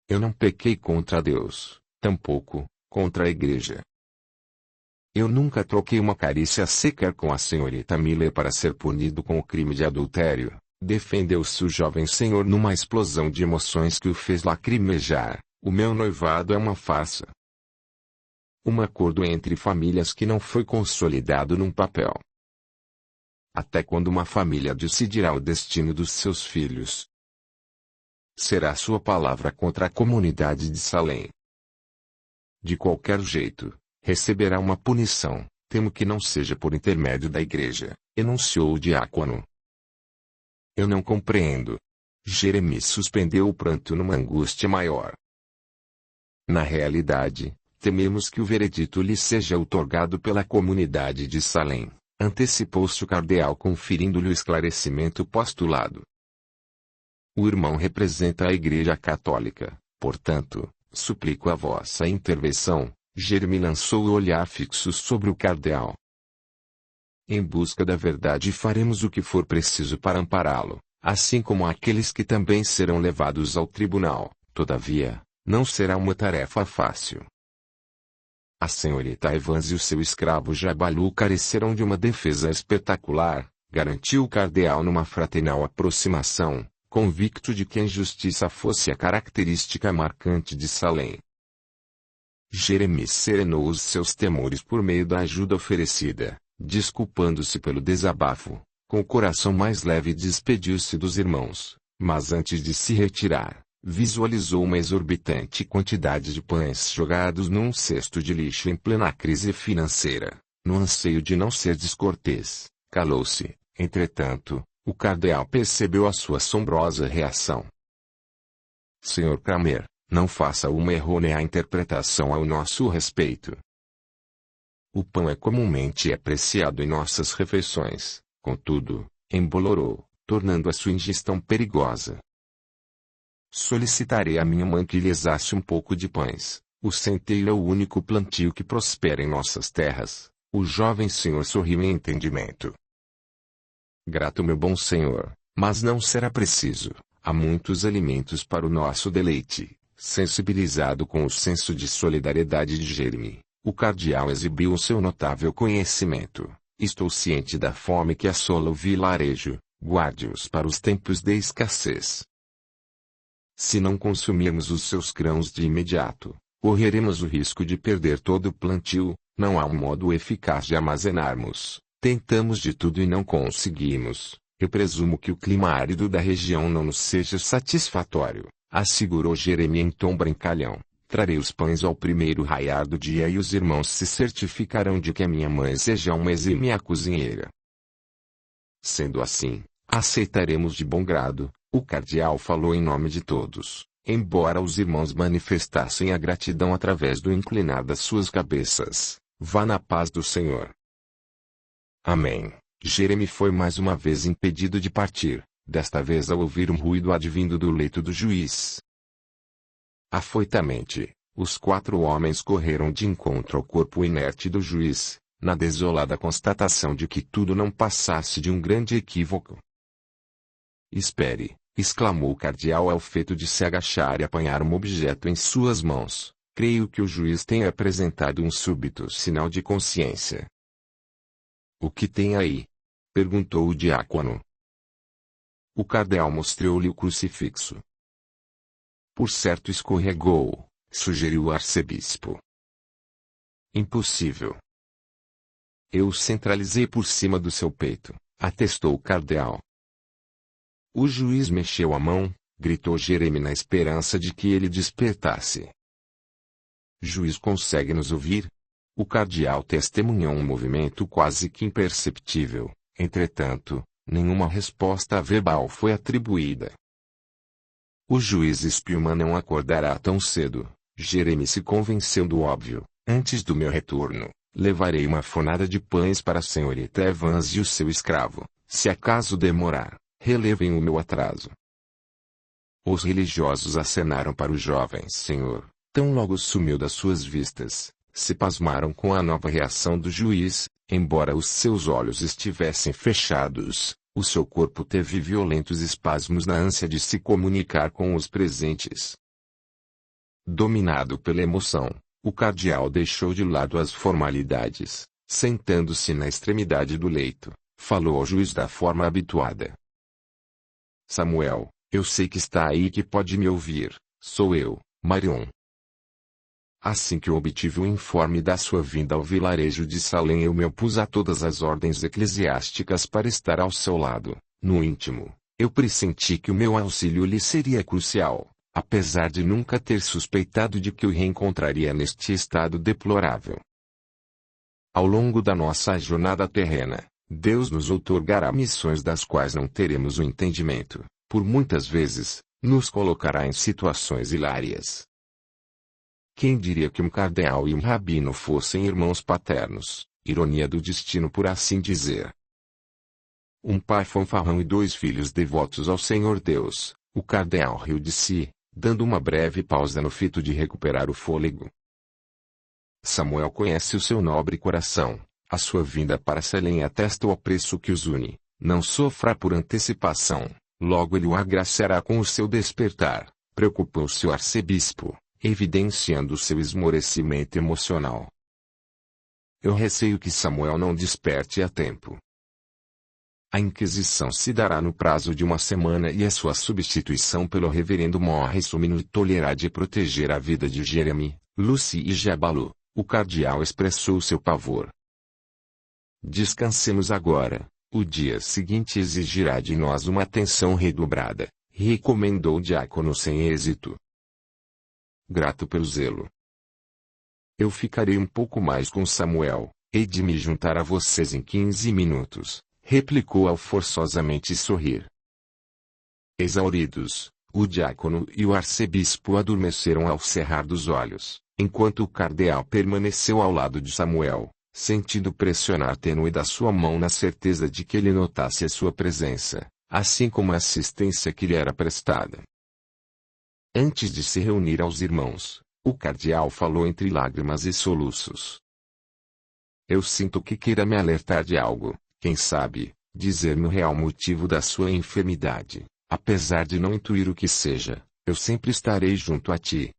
Eu não pequei contra Deus, tampouco contra a igreja. Eu nunca troquei uma carícia sequer com a senhorita Miller para ser punido com o crime de adultério, defendeu-se o jovem senhor numa explosão de emoções que o fez lacrimejar. O meu noivado é uma farsa. Um acordo entre famílias que não foi consolidado num papel. Até quando uma família decidirá o destino dos seus filhos? Será sua palavra contra a comunidade de Salem. De qualquer jeito, receberá uma punição, temo que não seja por intermédio da igreja, enunciou o diácono. Eu não compreendo. Jeremy suspendeu o pranto numa angústia maior. Na realidade, tememos que o veredito lhe seja outorgado pela comunidade de Salem, antecipou-se o cardeal conferindo-lhe o esclarecimento postulado. O irmão representa a Igreja Católica, portanto, suplico a vossa intervenção. Jeremy lançou o olhar fixo sobre o cardeal. Em busca da verdade faremos o que for preciso para ampará-lo, assim como aqueles que também serão levados ao tribunal. Todavia, não será uma tarefa fácil. A senhorita Evans e o seu escravo Jabalu careceram de uma defesa espetacular, garantiu o cardeal numa fraternal aproximação, convicto de que a injustiça fosse a característica marcante de Salem. Jeremy serenou os seus temores por meio da ajuda oferecida, desculpando-se pelo desabafo, com o coração mais leve despediu-se dos irmãos, mas antes de se retirar, visualizou uma exorbitante quantidade de pães jogados num cesto de lixo em plena crise financeira. No anseio de não ser descortês, calou-se. Entretanto, o cardeal percebeu a sua assombrosa reação. Sr. Kramer, não faça uma errônea interpretação ao nosso respeito. O pão é comumente apreciado em nossas refeições, contudo, embolorou, tornando a sua ingestão perigosa. Solicitarei a minha mãe que lhes asse um pouco de pães. O centeio é o único plantio que prospera em nossas terras. O jovem senhor sorriu em entendimento. Grato, meu bom senhor, mas não será preciso. Há muitos alimentos para o nosso deleite. Sensibilizado com o senso de solidariedade de Jeremy, o cardeal exibiu o seu notável conhecimento. Estou ciente da fome que assola o vilarejo. Guarde-os para os tempos de escassez. Se não consumirmos os seus grãos de imediato, correremos o risco de perder todo o plantio. Não há um modo eficaz de armazenarmos. Tentamos de tudo e não conseguimos. Eu presumo que o clima árido da região não nos seja satisfatório, assegurou Jeremy em tom brincalhão. Trarei os pães ao primeiro raiar do dia e os irmãos se certificarão de que a minha mãe seja uma exímia cozinheira. Sendo assim, aceitaremos de bom grado. O cardeal falou em nome de todos, embora os irmãos manifestassem a gratidão através do inclinar das suas cabeças. Vá na paz do Senhor. Amém. Jeremy foi mais uma vez impedido de partir, desta vez ao ouvir um ruído advindo do leito do juiz. Afoitamente, os 4 homens correram de encontro ao corpo inerte do juiz, na desolada constatação de que tudo não passasse de um grande equívoco. Espere, exclamou o cardeal ao feito de se agachar e apanhar um objeto em suas mãos. Creio que o juiz tenha apresentado um súbito sinal de consciência. O que tem aí? Perguntou o diácono. O cardeal mostrou-lhe o crucifixo. Por certo escorregou, sugeriu o arcebispo. Impossível. Eu o centralizei por cima do seu peito, atestou o cardeal. O juiz mexeu a mão, gritou Jeremy na esperança de que ele despertasse. Juiz consegue nos ouvir? O cardeal testemunhou um movimento quase que imperceptível, entretanto, nenhuma resposta verbal foi atribuída. O juiz Spillman não acordará tão cedo. Jeremy se convenceu do óbvio. Antes do meu retorno, levarei uma fornada de pães para a senhorita Evans e o seu escravo. Se acaso demorar, relevem o meu atraso. Os religiosos acenaram para o jovem senhor. Tão logo sumiu das suas vistas, se pasmaram com a nova reação do juiz. Embora os seus olhos estivessem fechados, o seu corpo teve violentos espasmos na ânsia de se comunicar com os presentes. Dominado pela emoção, o cardeal deixou de lado as formalidades, sentando-se na extremidade do leito, falou ao juiz da forma habituada. Samuel, eu sei que está aí e que pode me ouvir, sou eu, Marion. Assim que eu obtive o informe da sua vinda ao vilarejo de Salem, eu me opus a todas as ordens eclesiásticas para estar ao seu lado. No íntimo, eu pressenti que o meu auxílio lhe seria crucial, apesar de nunca ter suspeitado de que o reencontraria neste estado deplorável. Ao longo da nossa jornada terrena, Deus nos outorgará missões das quais não teremos o entendimento. Por muitas vezes, nos colocará em situações hilárias. Quem diria que um cardeal e um rabino fossem irmãos paternos? Ironia do destino, por assim dizer. Um pai fanfarrão e 2 filhos devotos ao Senhor Deus. O cardeal riu de si, dando uma breve pausa no fito de recuperar o fôlego. Samuel conhece o seu nobre coração. A sua vinda para Salem atesta o apreço que os une. Não sofra por antecipação, logo ele o agraciará com o seu despertar. Preocupou-se o arcebispo, evidenciando seu esmorecimento emocional. Eu receio que Samuel não desperte a tempo. A inquisição se dará no prazo de 1 semana e a sua substituição pelo reverendo Morris Sumino tolerará de proteger a vida de Jeremy, Lucy e Jabalu. O cardeal expressou seu pavor. Descansemos agora, o dia seguinte exigirá de nós uma atenção redobrada, recomendou o diácono sem êxito. Grato pelo zelo. Eu ficarei um pouco mais com Samuel, hei de me juntar a vocês em 15 minutos, replicou ao forçosamente sorrir. Exauridos, o diácono e o arcebispo adormeceram ao cerrar dos olhos, enquanto o cardeal permaneceu ao lado de Samuel, sentindo pressionar tênue da sua mão na certeza de que ele notasse a sua presença, assim como a assistência que lhe era prestada. Antes de se reunir aos irmãos, o cardeal falou entre lágrimas e soluços. Eu sinto que queira me alertar de algo, quem sabe, dizer-me o real motivo da sua enfermidade. Apesar de não intuir o que seja, eu sempre estarei junto a ti.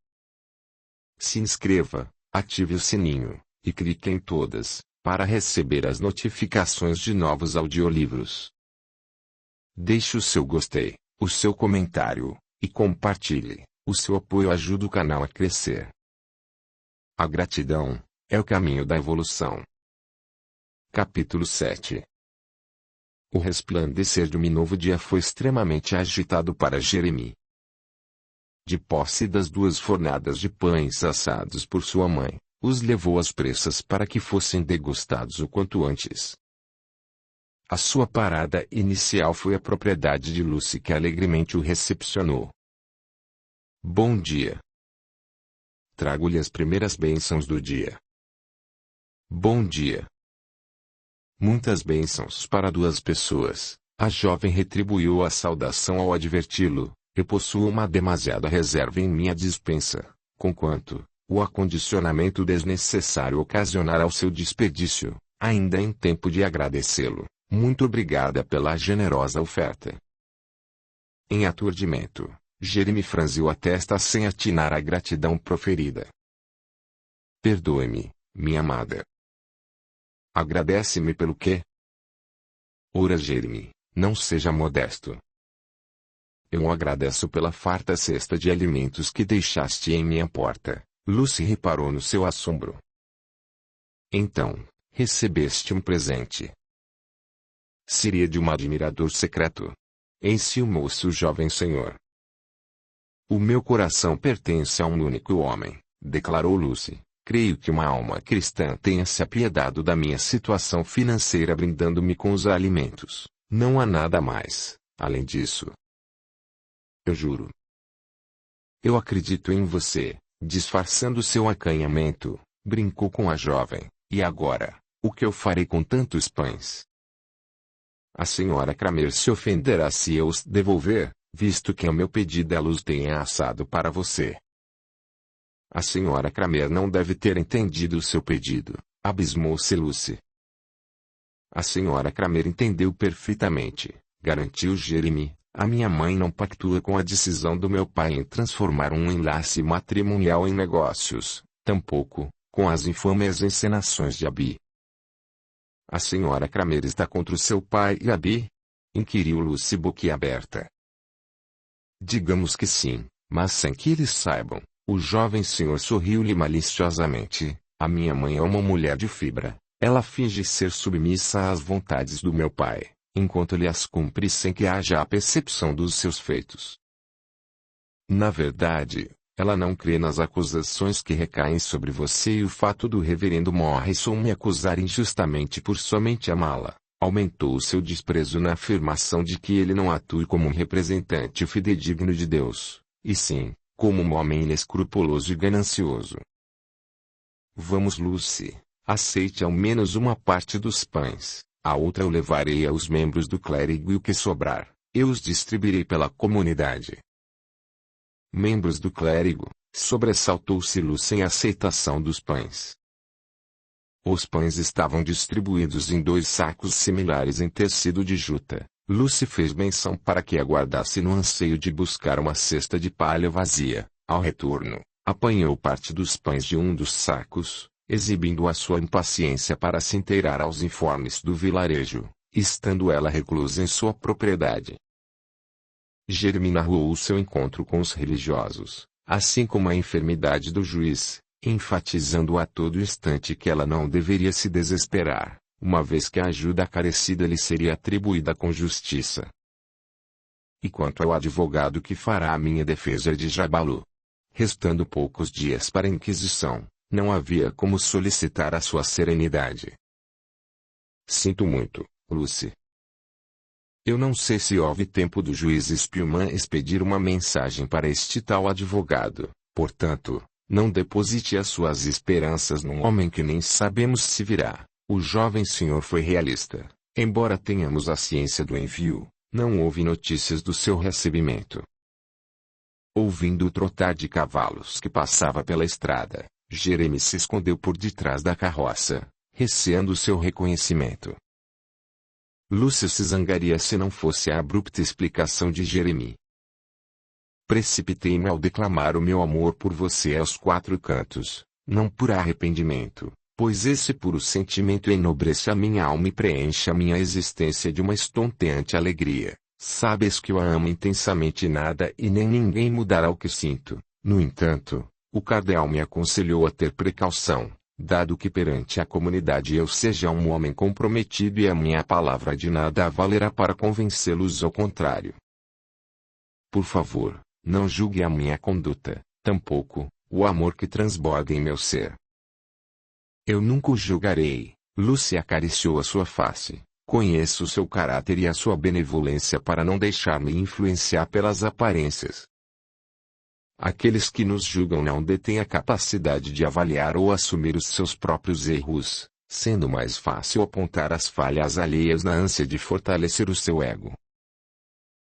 Se inscreva, ative o sininho, e clique em todas, para receber as notificações de novos audiolivros. Deixe o seu gostei, o seu comentário, e compartilhe. O seu apoio ajuda o canal a crescer. A gratidão é o caminho da evolução. Capítulo 7. O resplandecer de um novo dia foi extremamente agitado para Jeremy. De posse das 2 fornadas de pães assados por sua mãe, os levou às pressas para que fossem degustados o quanto antes. A sua parada inicial foi a propriedade de Lucy, que alegremente o recepcionou. Bom dia. Trago-lhe as primeiras bênçãos do dia. Bom dia. Muitas bênçãos para duas pessoas. A jovem retribuiu a saudação ao adverti-lo. Eu possuo uma demasiada reserva em minha despensa, conquanto o acondicionamento desnecessário ocasionará o seu desperdício. Ainda em tempo de agradecê-lo. Muito obrigada pela generosa oferta. Em aturdimento, Jeremy franziu a testa sem atinar a gratidão proferida. Perdoe-me, minha amada. Agradece-me pelo quê? Ora, Jeremy, não seja modesto. Eu agradeço pela farta cesta de alimentos que deixaste em minha porta. Lucy reparou no seu assombro. Então, recebeste um presente. Seria de um admirador secreto. Enciumou-se o jovem senhor. O meu coração pertence a um único homem, declarou Lucy. Creio que uma alma cristã tenha se apiedado da minha situação financeira brindando-me com os alimentos. Não há nada mais, além disso. Eu juro. Eu acredito em você, disfarçando seu acanhamento, brincou com a jovem. E agora, o que eu farei com tantos pães? A senhora Kramer se ofenderá se eu os devolver, visto que o meu pedido ela os tenha assado para você. A senhora Kramer não deve ter entendido o seu pedido, abismou-se Lucy. A senhora Kramer entendeu perfeitamente, garantiu Jeremy. A minha mãe não pactua com a decisão do meu pai em transformar um enlace matrimonial em negócios, tampouco com as infames encenações de Abby. A senhora Kramer está contra o seu pai e Abby? Inquiriu Lucy boquiaberta. Digamos que sim, mas sem que eles saibam. O jovem senhor sorriu-lhe maliciosamente. A minha mãe é uma mulher de fibra. Ela finge ser submissa às vontades do meu pai, enquanto ele as cumpre sem que haja a percepção dos seus feitos. Na verdade, ela não crê nas acusações que recaem sobre você e o fato do reverendo Morrison me acusar injustamente por somente amá-la, aumentou o seu desprezo na afirmação de que ele não atue como um representante fidedigno de Deus, e sim, como um homem inescrupuloso e ganancioso. Vamos, Lucy, aceite ao menos uma parte dos pães, a outra eu levarei aos membros do clérigo e o que sobrar, eu os distribuirei pela comunidade. Membros do clérigo, sobressaltou-se Lucy em aceitação dos pães. Os pães estavam distribuídos em 2 sacos similares em tecido de juta. Lucy fez menção para que aguardasse no anseio de buscar uma cesta de palha vazia. Ao retorno, apanhou parte dos pães de um dos sacos, exibindo a sua impaciência para se inteirar aos informes do vilarejo, estando ela reclusa em sua propriedade. Jeremy narrou o seu encontro com os religiosos, assim como a enfermidade do juiz, enfatizando a todo instante que ela não deveria se desesperar, uma vez que a ajuda carecida lhe seria atribuída com justiça. E quanto ao advogado que fará a minha defesa de Jabalu? Restando poucos dias para a Inquisição, não havia como solicitar a sua serenidade. Sinto muito, Lucy. Eu não sei se houve tempo do juiz Spillman expedir uma mensagem para este tal advogado, portanto, não deposite as suas esperanças num homem que nem sabemos se virá. O jovem senhor foi realista. Embora tenhamos a ciência do envio, não houve notícias do seu recebimento. Ouvindo o trotar de cavalos que passava pela estrada, Jeremy se escondeu por detrás da carroça, receando seu reconhecimento. Lucy se zangaria se não fosse a abrupta explicação de Jeremy. Precipitei-me ao declamar o meu amor por você aos 4 cantos, não por arrependimento, pois esse puro sentimento enobrece a minha alma e preenche a minha existência de uma estonteante alegria. Sabes que eu a amo intensamente e nada e nem ninguém mudará o que sinto. No entanto, o cardeal me aconselhou a ter precaução, dado que perante a comunidade eu seja um homem comprometido e a minha palavra de nada valerá para convencê-los ao contrário. Por favor, não julgue a minha conduta, tampouco o amor que transborda em meu ser. Eu nunca o julgarei. Lucy acariciou a sua face, Conheço o seu caráter e a sua benevolência para não deixar-me influenciar pelas aparências. Aqueles que nos julgam não detêm a capacidade de avaliar ou assumir os seus próprios erros, sendo mais fácil apontar as falhas alheias na ânsia de fortalecer o seu ego.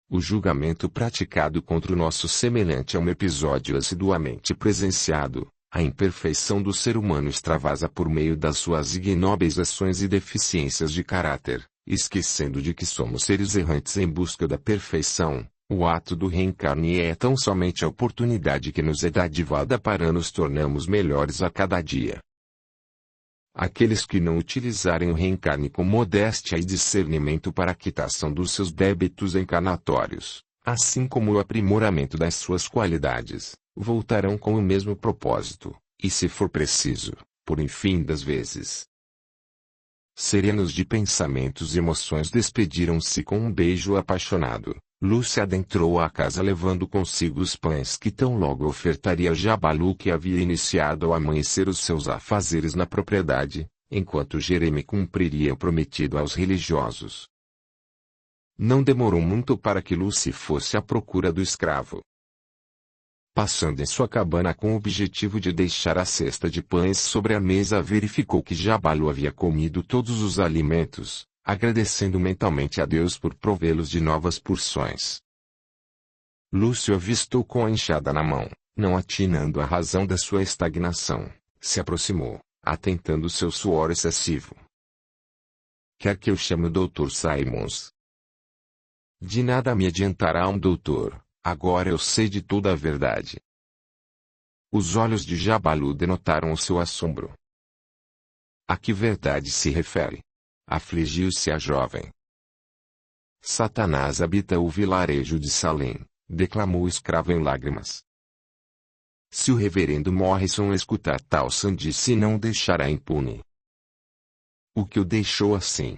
O julgamento praticado contra o nosso semelhante é um episódio assiduamente presenciado. A imperfeição do ser humano extravasa por meio das suas ignóbeis ações e deficiências de caráter, esquecendo de que somos seres errantes em busca da perfeição. O ato do reencarne é tão somente a oportunidade que nos é dadivada para nos tornarmos melhores a cada dia. Aqueles que não utilizarem o reencarne com modéstia e discernimento para a quitação dos seus débitos encarnatórios, assim como o aprimoramento das suas qualidades, voltarão com o mesmo propósito, e se for preciso, por infinitas vezes. Serenos de pensamentos e emoções despediram-se com um beijo apaixonado. Lúcia adentrou a casa levando consigo os pães que tão logo ofertaria Jabalu, que havia iniciado ao amanhecer os seus afazeres na propriedade, enquanto Jereme cumpriria o prometido aos religiosos. Não demorou muito para que Lúcia fosse à procura do escravo. Passando em sua cabana com o objetivo de deixar a cesta de pães sobre a mesa, verificou que Jabalu havia comido todos os alimentos, agradecendo mentalmente a Deus por provê-los de novas porções. Lúcio avistou com a enxada na mão, não atinando a razão da sua estagnação, se aproximou, atentando seu suor excessivo. Quer que eu chame o Dr. Simons? De nada me adiantará um doutor, agora eu sei de toda a verdade. Os olhos de Jabalu denotaram o seu assombro. A que verdade se refere? Afligiu-se a jovem. Satanás habita o vilarejo de Salem, declamou o escravo em lágrimas. Se o reverendo Morrison escutar tal sandice, não o deixará impune. O que o deixou assim?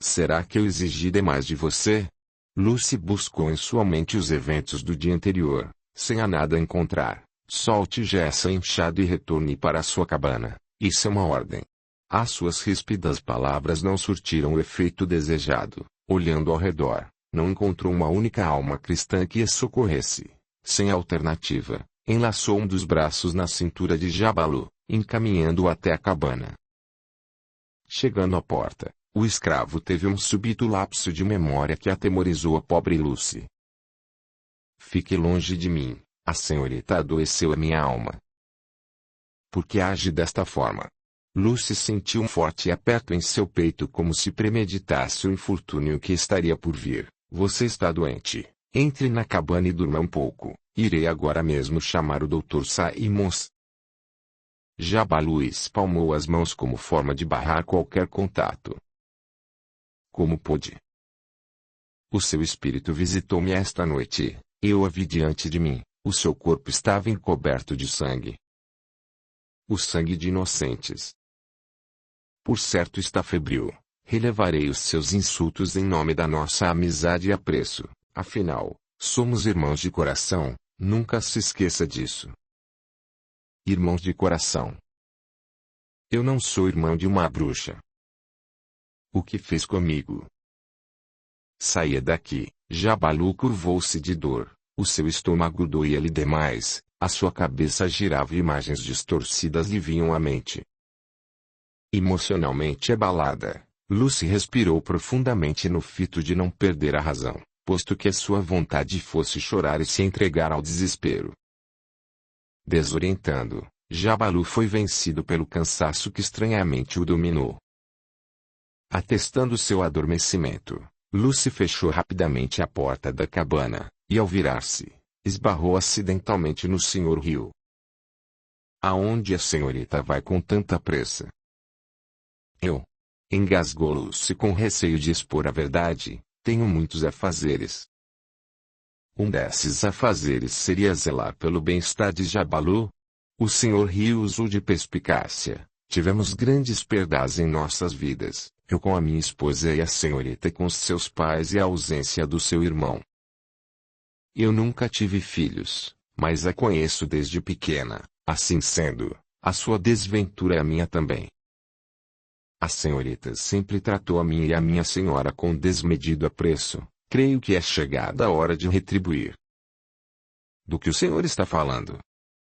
Será que eu exigi demais de você? Lucy buscou em sua mente os eventos do dia anterior, sem a nada encontrar. Solte essa enxada e retorne para a sua cabana. Isso é uma ordem. As suas ríspidas palavras não surtiram o efeito desejado. Olhando ao redor, não encontrou uma única alma cristã que a socorresse. Sem alternativa, enlaçou um dos braços na cintura de Jabalu, encaminhando-o até a cabana. Chegando à porta, o escravo teve um súbito lapso de memória que atemorizou a pobre Lucy. Fique longe de mim, a senhorita adoeceu a minha alma. Por que age desta forma? Lucy sentiu um forte aperto em seu peito como se premeditasse o infortúnio que estaria por vir. Você está doente. Entre na cabana e durma um pouco. Irei agora mesmo chamar o Dr. Simons. Jabalu espalmou as mãos como forma de barrar qualquer contato. Como pôde? O seu espírito visitou-me esta noite. Eu a vi diante de mim. O seu corpo estava encoberto de sangue. O sangue de inocentes. Por certo está febril. Relevarei os seus insultos em nome da nossa amizade e apreço. Afinal, somos irmãos de coração, nunca se esqueça disso. Irmãos de coração. Eu não sou irmão de uma bruxa. O que fez comigo? Saia daqui. Jabalu curvou-se de dor, o seu estômago doía-lhe demais, a sua cabeça girava e imagens distorcidas lhe vinham à mente. Emocionalmente abalada, Lucy respirou profundamente no fito de não perder a razão, posto que a sua vontade fosse chorar e se entregar ao desespero. Desorientando, Jabalu foi vencido pelo cansaço que estranhamente o dominou. Atestando seu adormecimento, Lucy fechou rapidamente a porta da cabana, e ao virar-se, esbarrou acidentalmente no Sr. Hill. Aonde a senhorita vai com tanta pressa? Eu. Engasgou Lucy com receio de expor a verdade, tenho muitos afazeres. Um desses afazeres seria zelar pelo bem-estar de Jabalu? O Sr. Hill usou de perspicácia. Tivemos grandes perdas em nossas vidas, eu com a minha esposa e a senhorita com seus pais e a ausência do seu irmão. Eu nunca tive filhos, mas a conheço desde pequena, assim sendo, a sua desventura é a minha também. A senhorita sempre tratou a mim e a minha senhora com desmedido apreço. Creio que é chegada a hora de retribuir. Do que o senhor está falando?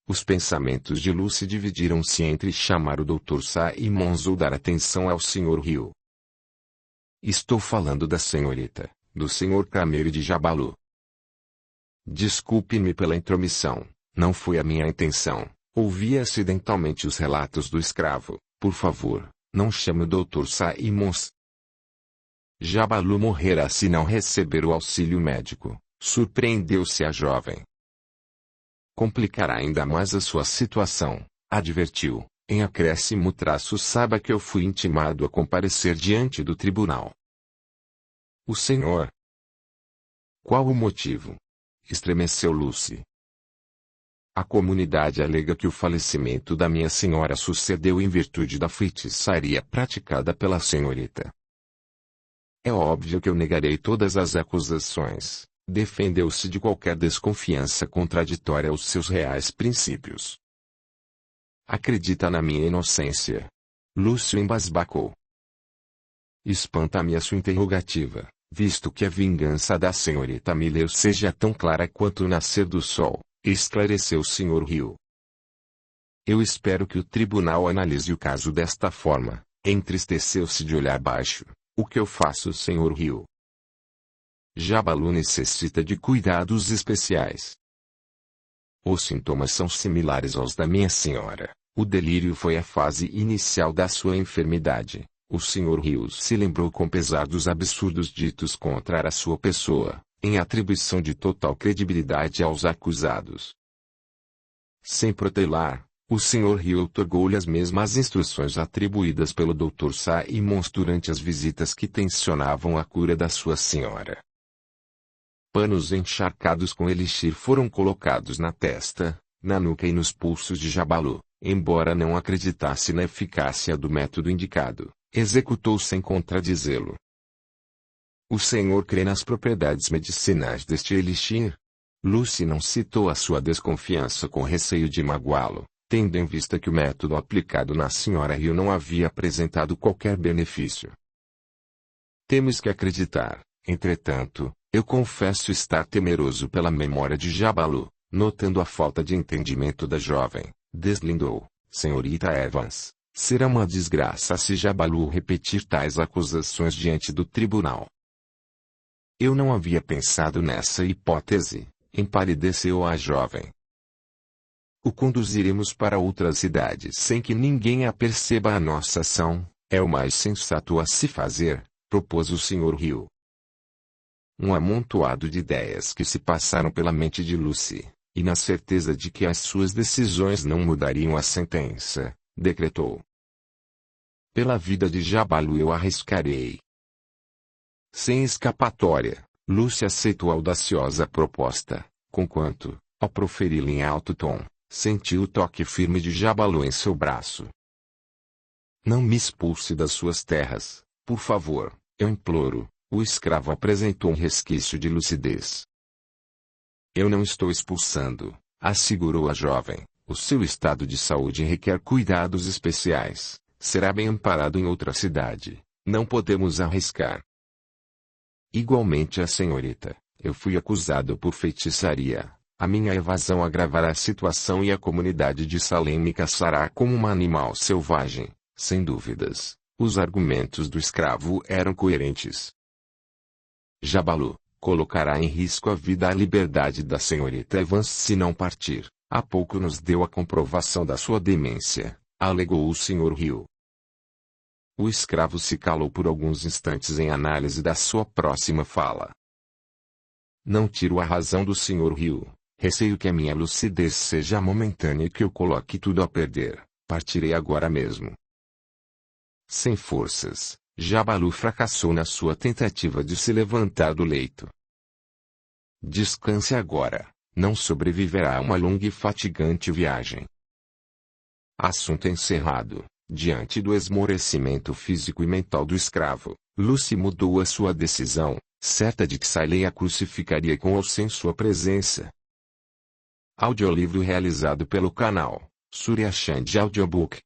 Os pensamentos de Lucy dividiram-se entre chamar o Dr. Simons ou dar atenção ao Sr. Hill. Estou falando da senhorita, do Sr. Kramer e de Jabalu. Desculpe-me pela intromissão, não foi a minha intenção. Ouvi acidentalmente os relatos do escravo. Por favor, não chame o Dr. Simons. Jabalu morrerá se não receber o auxílio médico, surpreendeu-se a jovem. Complicará ainda mais a sua situação, advertiu. Em acréscimo saiba que eu fui intimado a comparecer diante do tribunal. O senhor? Qual o motivo? Estremeceu Lucy. A comunidade alega que o falecimento da minha senhora sucedeu em virtude da feitiçaria praticada pela senhorita. É óbvio que eu negarei todas as acusações. Defendeu-se de qualquer desconfiança contraditória aos seus reais princípios. Acredita na minha inocência. Lúcio embasbacou. Espanta-me a sua interrogativa, visto que a vingança da senhorita Miller seja tão clara quanto o nascer do sol, esclareceu o Sr. Hill. Eu espero que o tribunal analise o caso desta forma. Entristeceu-se de olhar baixo. O que eu faço, Sr. Hill? Jabalu necessita de cuidados especiais. Os sintomas são similares aos da minha senhora. O delírio foi a fase inicial da sua enfermidade. O Sr. Hill se lembrou com pesar dos absurdos ditos contra a sua pessoa, em atribuição de total credibilidade aos acusados. Sem protelar, o Sr. Hill otorgou-lhe as mesmas instruções atribuídas pelo Dr. Simons durante as visitas que tensionavam a cura da sua senhora. Panos encharcados com elixir foram colocados na testa, na nuca e nos pulsos de Jabalu. Embora não acreditasse na eficácia do método indicado, executou sem contradizê-lo. O senhor crê nas propriedades medicinais deste elixir? Lucy não citou a sua desconfiança com receio de magoá-lo, tendo em vista que o método aplicado na Sra. Hill não havia apresentado qualquer benefício. Temos que acreditar, entretanto, eu confesso estar temeroso pela memória de Jabalu. Notando a falta de entendimento da jovem, deslindou. Senhorita Evans, será uma desgraça se Jabalu repetir tais acusações diante do tribunal. Eu não havia pensado nessa hipótese, empalideceu a jovem. O conduziremos para outra cidade sem que ninguém aperceba a nossa ação, é o mais sensato a se fazer, propôs o Sr. Hill. Um amontoado de ideias que se passaram pela mente de Lucy, e na certeza de que as suas decisões não mudariam a sentença, decretou. Pela vida de Jabalu eu arriscarei. Sem escapatória, Lucy aceitou a audaciosa proposta, conquanto, ao proferi-la em alto tom, sentiu o toque firme de Jabalu em seu braço. Não me expulse das suas terras, por favor, eu imploro. O escravo apresentou um resquício de lucidez. Eu não estou expulsando, assegurou a jovem. O seu estado de saúde requer cuidados especiais. Será bem amparado em outra cidade. Não podemos arriscar. Igualmente a senhorita. Eu fui acusado por feitiçaria. A minha evasão agravará a situação e a comunidade de Salem me caçará como um animal selvagem. Sem dúvidas, os argumentos do escravo eram coerentes. Jabalu colocará em risco a vida e a liberdade da senhorita Evans se não partir. Há pouco nos deu a comprovação da sua demência, alegou o Sr. Hill. O escravo se calou por alguns instantes em análise da sua próxima fala. Não tiro a razão do Sr. Hill. Receio que a minha lucidez seja momentânea e que eu coloque tudo a perder. Partirei agora mesmo. Sem forças, Jabalu fracassou na sua tentativa de se levantar do leito. Descanse agora, não sobreviverá a uma longa e fatigante viagem. Assunto encerrado. Diante do esmorecimento físico e mental do escravo, Lucy mudou a sua decisão, certa de que Salem a crucificaria com ou sem sua presença. Audiolivro realizado pelo canal Surya Chand Audiobook.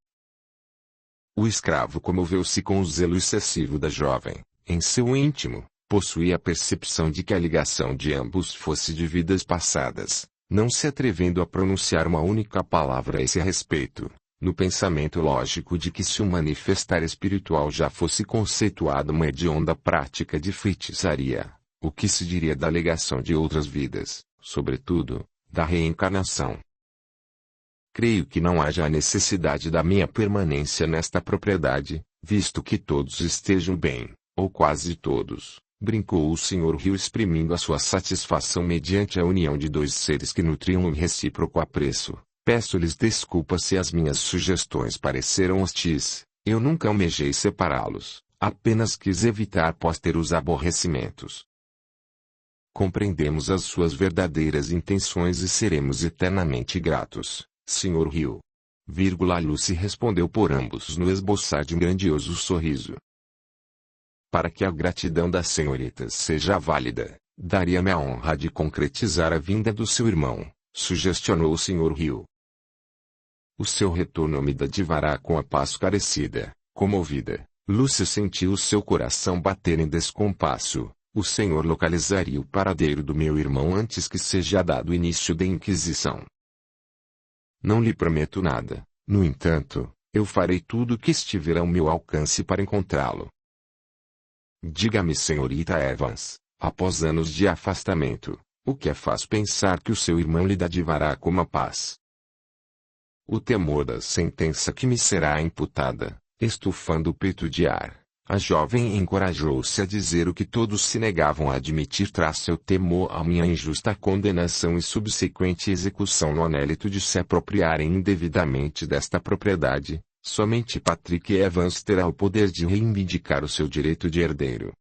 O escravo comoveu-se com o zelo excessivo da jovem. Em seu íntimo, possuía a percepção de que a ligação de ambos fosse de vidas passadas, não se atrevendo a pronunciar uma única palavra a esse respeito, no pensamento lógico de que se o manifestar espiritual já fosse conceituado uma hedionda prática de feitiçaria, o que se diria da ligação de outras vidas, sobretudo, da reencarnação? Creio que não haja a necessidade da minha permanência nesta propriedade, visto que todos estejam bem, ou quase todos, brincou o Sr. Hill exprimindo a sua satisfação mediante a união de dois seres que nutriam um recíproco apreço. Peço-lhes desculpa se as minhas sugestões pareceram hostis, eu nunca almejei separá-los, apenas quis evitar pósteros aborrecimentos. Compreendemos as suas verdadeiras intenções e seremos eternamente gratos, Sr. Hill. Lucy respondeu por ambos no esboçar de um grandioso sorriso. Para que a gratidão das senhoritas seja válida, daria-me a honra de concretizar a vinda do seu irmão, sugestionou o Sr. Hill. O seu retorno me dadivará com a paz carecida, comovida. Lucy sentiu o seu coração bater em descompasso. O senhor localizaria o paradeiro do meu irmão antes que seja dado o início da Inquisição. Não lhe prometo nada, no entanto, eu farei tudo o que estiver ao meu alcance para encontrá-lo. Diga-me, senhorita Evans, após anos de afastamento, o que a faz pensar que o seu irmão lhe dadivará como a paz? O temor da sentença que me será imputada, estufando o peito de ar. A jovem encorajou-se a dizer o que todos se negavam a admitir tras seu temor à minha injusta condenação e subsequente execução no anélito de se apropriarem indevidamente desta propriedade. Somente Patrick Evans terá o poder de reivindicar o seu direito de herdeiro.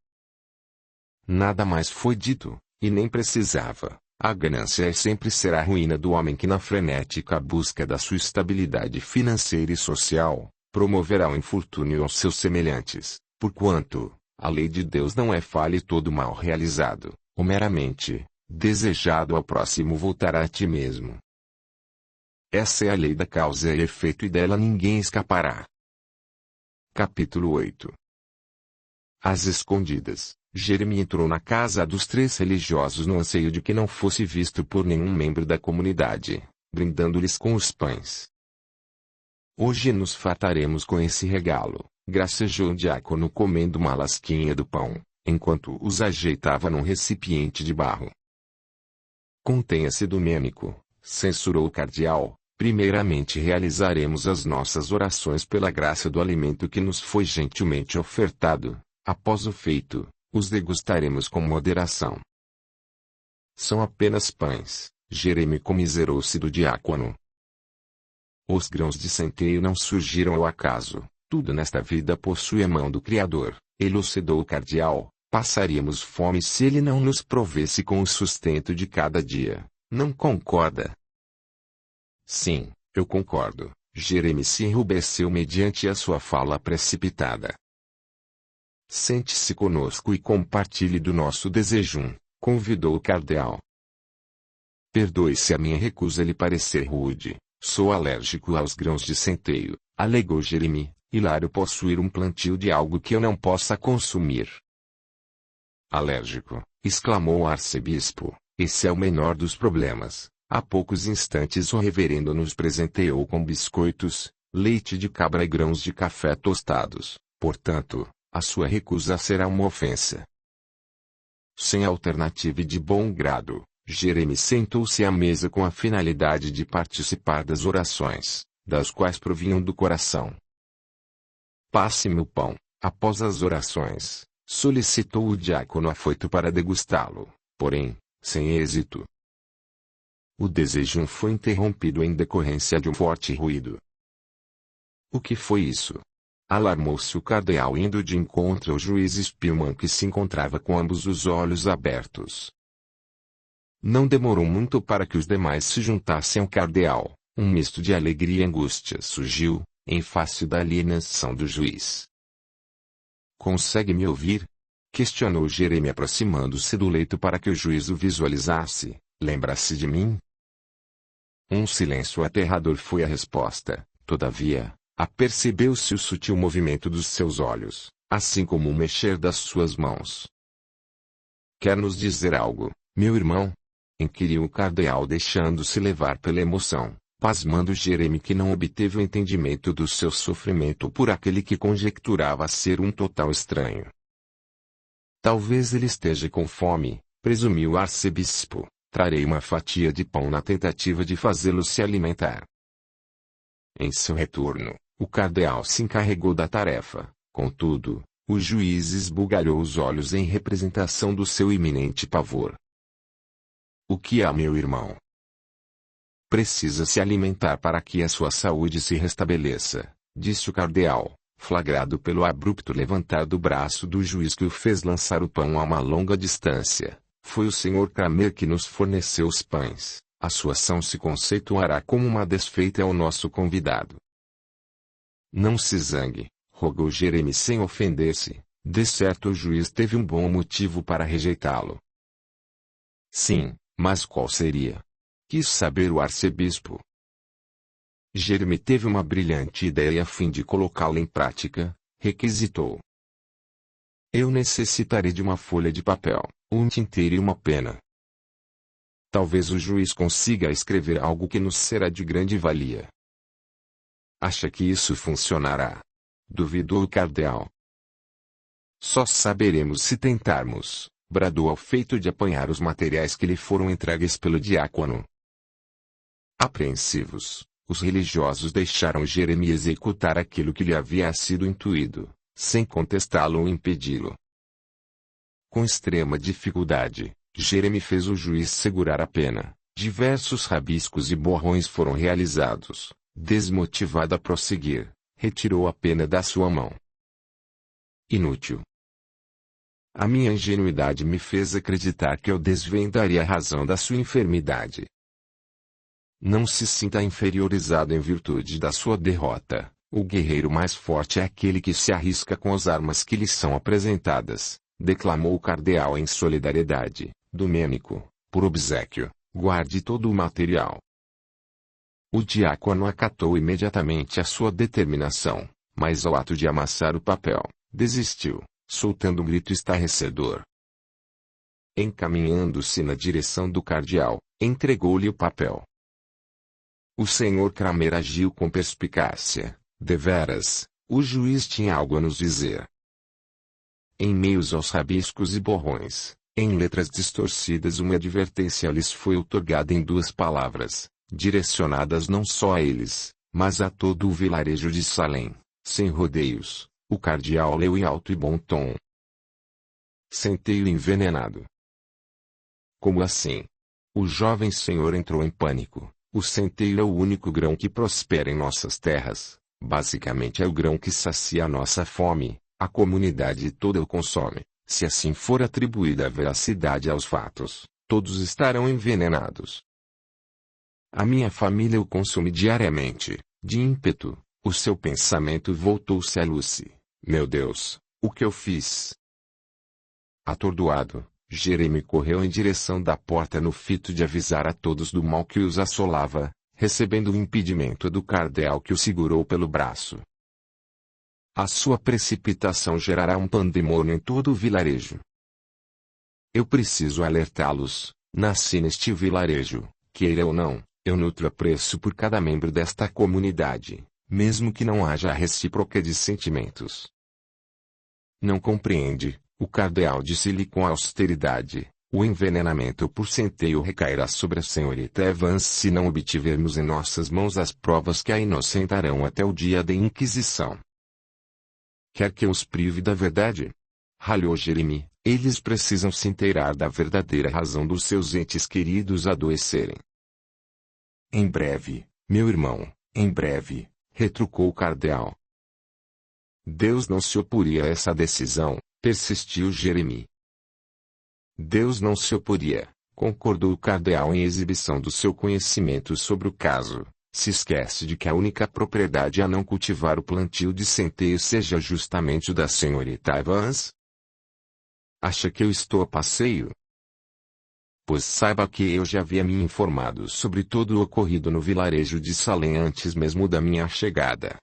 Nada mais foi dito, e nem precisava. A ganância sempre será a ruína do homem que na frenética busca da sua estabilidade financeira e social, promoverá o infortúnio aos seus semelhantes. Porquanto, a lei de Deus não é falha e todo mal realizado, ou meramente, desejado ao próximo voltará a ti mesmo. Essa é a lei da causa e efeito e dela ninguém escapará. Capítulo 8. Às escondidas, Jeremy entrou na casa dos três religiosos no anseio de que não fosse visto por nenhum membro da comunidade, brindando-lhes com os pães. Hoje nos fartaremos com esse regalo, gracejou o diácono comendo uma lasquinha do pão, enquanto os ajeitava num recipiente de barro. Contenha-se, Domênico, censurou o cardeal, primeiramente realizaremos as nossas orações pela graça do alimento que nos foi gentilmente ofertado, após o feito, os degustaremos com moderação. São apenas pães, Jeremy comiserou-se do diácono. Os grãos de centeio não surgiram ao acaso. Tudo nesta vida possui a mão do Criador, elucidou o cardeal. Passaríamos fome se ele não nos provesse com o sustento de cada dia. Não concorda? Sim, eu concordo. Jeremy se enrubesceu mediante a sua fala precipitada. Sente-se conosco e compartilhe do nosso desejum, convidou o cardeal. Perdoe se a minha recusa lhe parecer rude. Sou alérgico aos grãos de centeio, alegou Jeremy. Hilário possuir um plantio de algo que eu não possa consumir. Alérgico, exclamou o arcebispo, esse é o menor dos problemas. Há poucos instantes o reverendo nos presenteou com biscoitos, leite de cabra e grãos de café tostados, portanto, a sua recusa será uma ofensa. Sem alternativa e de bom grado, Jeremy sentou-se à mesa com a finalidade de participar das orações, das quais provinham do coração. Passe-me o pão, após as orações, solicitou o diácono afoito para degustá-lo, porém, sem êxito. O desejum foi interrompido em decorrência de um forte ruído. O que foi isso? Alarmou-se o cardeal indo de encontro ao juiz Spillman que se encontrava com ambos os olhos abertos. Não demorou muito para que os demais se juntassem ao cardeal. Um misto de alegria e angústia surgiu, em face da alienação do juiz. Consegue me ouvir? Questionou Jeremy aproximando-se do leito para que o juiz o visualizasse. Lembra-se de mim? Um silêncio aterrador foi a resposta. Todavia, Apercebeu-se o sutil movimento dos seus olhos, assim como o mexer das suas mãos. Quer nos dizer algo, meu irmão? Inquiriu o cardeal deixando-se levar pela emoção, pasmando Jeremy que não obteve o entendimento do seu sofrimento por aquele que conjecturava ser um total estranho. Talvez ele esteja com fome, presumiu o arcebispo. Trarei uma fatia de pão na tentativa de fazê-lo se alimentar. Em seu retorno, o cardeal se encarregou da tarefa. Contudo, o juiz esbugalhou os olhos em representação do seu iminente pavor. O que há, meu irmão? Precisa se alimentar para que a sua saúde se restabeleça, disse o cardeal, flagrado pelo abrupto levantar do braço do juiz que o fez lançar o pão a uma longa distância. Foi o Sr. Kramer que nos forneceu os pães. A sua ação se conceituará como uma desfeita ao nosso convidado. Não se zangue, rogou Jeremy sem ofender-se. De certo o juiz teve um bom motivo para rejeitá-lo. Sim, mas qual seria? Quis saber o arcebispo. Jeremy teve uma brilhante ideia e a fim de colocá-la em prática, requisitou. Eu necessitarei de uma folha de papel, um tinteiro e uma pena. Talvez o juiz consiga escrever algo que nos será de grande valia. Acha que isso funcionará? Duvidou o cardeal. Só saberemos se tentarmos, bradou ao feito de apanhar os materiais que lhe foram entregues pelo diácono. Apreensivos, os religiosos deixaram Jeremy executar aquilo que lhe havia sido intuído, sem contestá-lo ou impedi-lo. Com extrema dificuldade, Jeremy fez o juiz segurar a pena. Diversos rabiscos e borrões foram realizados. Desmotivado a prosseguir, retirou a pena da sua mão. Inútil. A minha ingenuidade me fez acreditar que eu desvendaria a razão da sua enfermidade. Não se sinta inferiorizado em virtude da sua derrota. O guerreiro mais forte é aquele que se arrisca com as armas que lhe são apresentadas, declamou o cardeal em solidariedade. Domênico, por obséquio, guarde todo o material. O diácono acatou imediatamente a sua determinação, mas ao ato de amassar o papel, desistiu, soltando um grito estarrecedor. Encaminhando-se na direção do cardeal, entregou-lhe o papel. O Sr. Kramer agiu com perspicácia. Deveras, o juiz tinha algo a nos dizer. Em meios aos rabiscos e borrões, em letras distorcidas, uma advertência lhes foi outorgada em 2 palavras, direcionadas não só a eles, mas a todo o vilarejo de Salem. Sem rodeios, o cardeal leu em alto e bom tom. Centeio envenenado. Como assim? O jovem senhor entrou em pânico. O centeio é o único grão que prospera em nossas terras. Basicamente é o grão que sacia a nossa fome, a comunidade toda o consome. Se assim for atribuída a veracidade aos fatos, todos estarão envenenados. A minha família o consome diariamente. De ímpeto, o seu pensamento voltou-se a Lucy. Meu Deus, o que eu fiz? Atordoado, Jeremy correu em direção da porta no fito de avisar a todos do mal que os assolava, recebendo o impedimento do cardeal que o segurou pelo braço. A sua precipitação gerará um pandemônio em todo o vilarejo. Eu preciso alertá-los. Nasci neste vilarejo, queira ou não, eu nutro apreço por cada membro desta comunidade, mesmo que não haja recíproca de sentimentos. Não compreende, o cardeal disse-lhe com austeridade. O envenenamento por centeio recairá sobre a senhorita Evans se não obtivermos em nossas mãos as provas que a inocentarão até o dia da Inquisição. Quer que eu os prive da verdade? Ralhou Jeremy. Eles precisam se inteirar da verdadeira razão dos seus entes queridos adoecerem. Em breve, meu irmão, em breve, retrucou o cardeal. Deus não se oporia a essa decisão, persistiu Jeremy. Deus não se oporia, concordou o cardeal em exibição do seu conhecimento sobre o caso. Se esquece de que a única propriedade a não cultivar o plantio de centeio seja justamente o da senhorita Evans? Acha que eu estou a passeio? Pois saiba que eu já havia me informado sobre todo o ocorrido no vilarejo de Salem antes mesmo da minha chegada.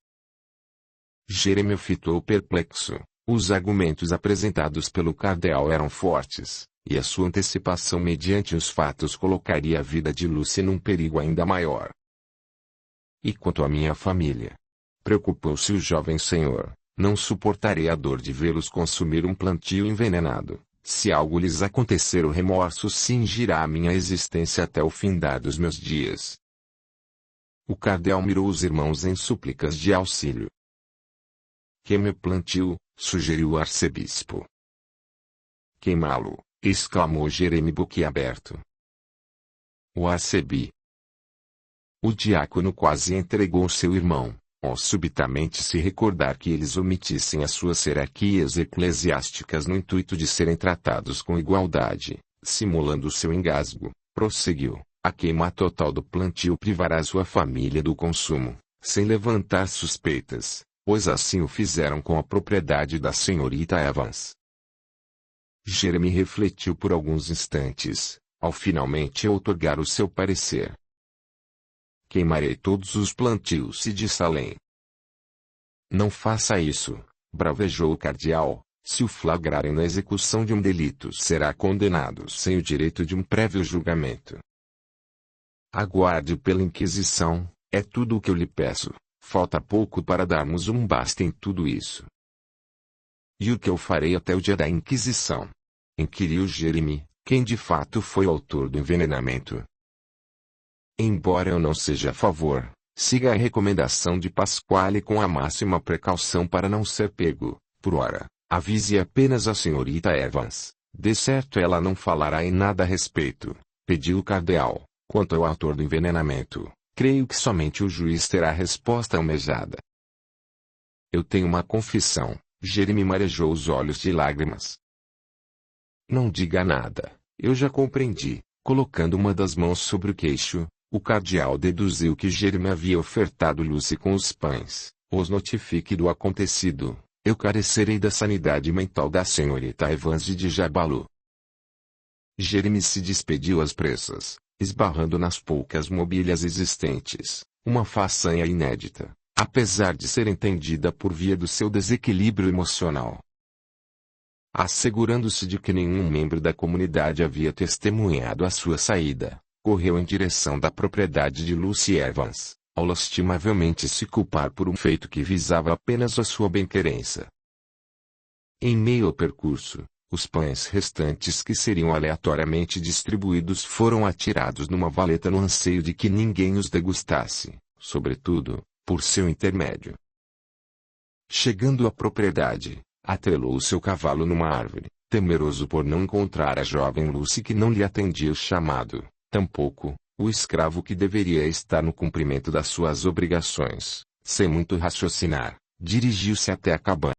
Jeremy fitou perplexo. Os argumentos apresentados pelo cardeal eram fortes, e a sua antecipação mediante os fatos colocaria a vida de Lucy num perigo ainda maior. E quanto à minha família? Preocupou-se o jovem senhor. Não suportarei a dor de vê-los consumir um plantio envenenado. Se algo lhes acontecer, o remorso cingirá a minha existência até o findar dos meus dias. O cardeal mirou os irmãos em súplicas de auxílio. Queime o plantio, sugeriu o arcebispo. Queimá-lo, exclamou Jeremy boquiaberto. O arcebi. O diácono quase entregou seu irmão, ao subitamente se recordar que eles omitissem as suas hierarquias eclesiásticas no intuito de serem tratados com igualdade. Simulando seu engasgo, prosseguiu: a queima total do plantio privará sua família do consumo, sem levantar suspeitas, pois assim o fizeram com a propriedade da senhorita Evans. Jeremy refletiu por alguns instantes, ao finalmente outorgar o seu parecer. Queimarei todos os plantios, e disse além. Não faça isso, bravejou o cardeal. Se o flagrarem na execução de um delito, será condenado sem o direito de um prévio julgamento. Aguarde pela Inquisição, é tudo o que eu lhe peço. Falta pouco para darmos um basta em tudo isso. E o que eu farei até o dia da Inquisição? Inquiriu Jeremy, quem de fato foi o autor do envenenamento. Embora eu não seja a favor, siga a recomendação de Pasquale com a máxima precaução para não ser pego, por ora. Avise apenas a senhorita Evans. De certo ela não falará em nada a respeito, pediu o cardeal. Quanto ao autor do envenenamento, creio que somente o juiz terá a resposta almejada. Eu tenho uma confissão. Jeremy marejou os olhos de lágrimas. Não diga nada, eu já compreendi. Colocando uma das mãos sobre o queixo, o cardeal deduziu que Jeremy havia ofertado Lucy com os pães. Os notifique do acontecido. Eu carecerei da sanidade mental da senhorita Evans de Jabalu. Jeremy se despediu às pressas, esbarrando nas poucas mobílias existentes, uma façanha inédita, apesar de ser entendida por via do seu desequilíbrio emocional. Assegurando-se de que nenhum membro da comunidade havia testemunhado a sua saída, correu em direção da propriedade de Lucy Evans, ao lastimavelmente se culpar por um feito que visava apenas a sua bem-querença. Em meio ao percurso, os pães restantes que seriam aleatoriamente distribuídos foram atirados numa valeta no anseio de que ninguém os degustasse, sobretudo, por seu intermédio. Chegando à propriedade, atrelou o seu cavalo numa árvore, temeroso por não encontrar a jovem Lucy que não lhe atendia o chamado, tampouco o escravo que deveria estar no cumprimento das suas obrigações. Sem muito raciocinar, dirigiu-se até a cabana.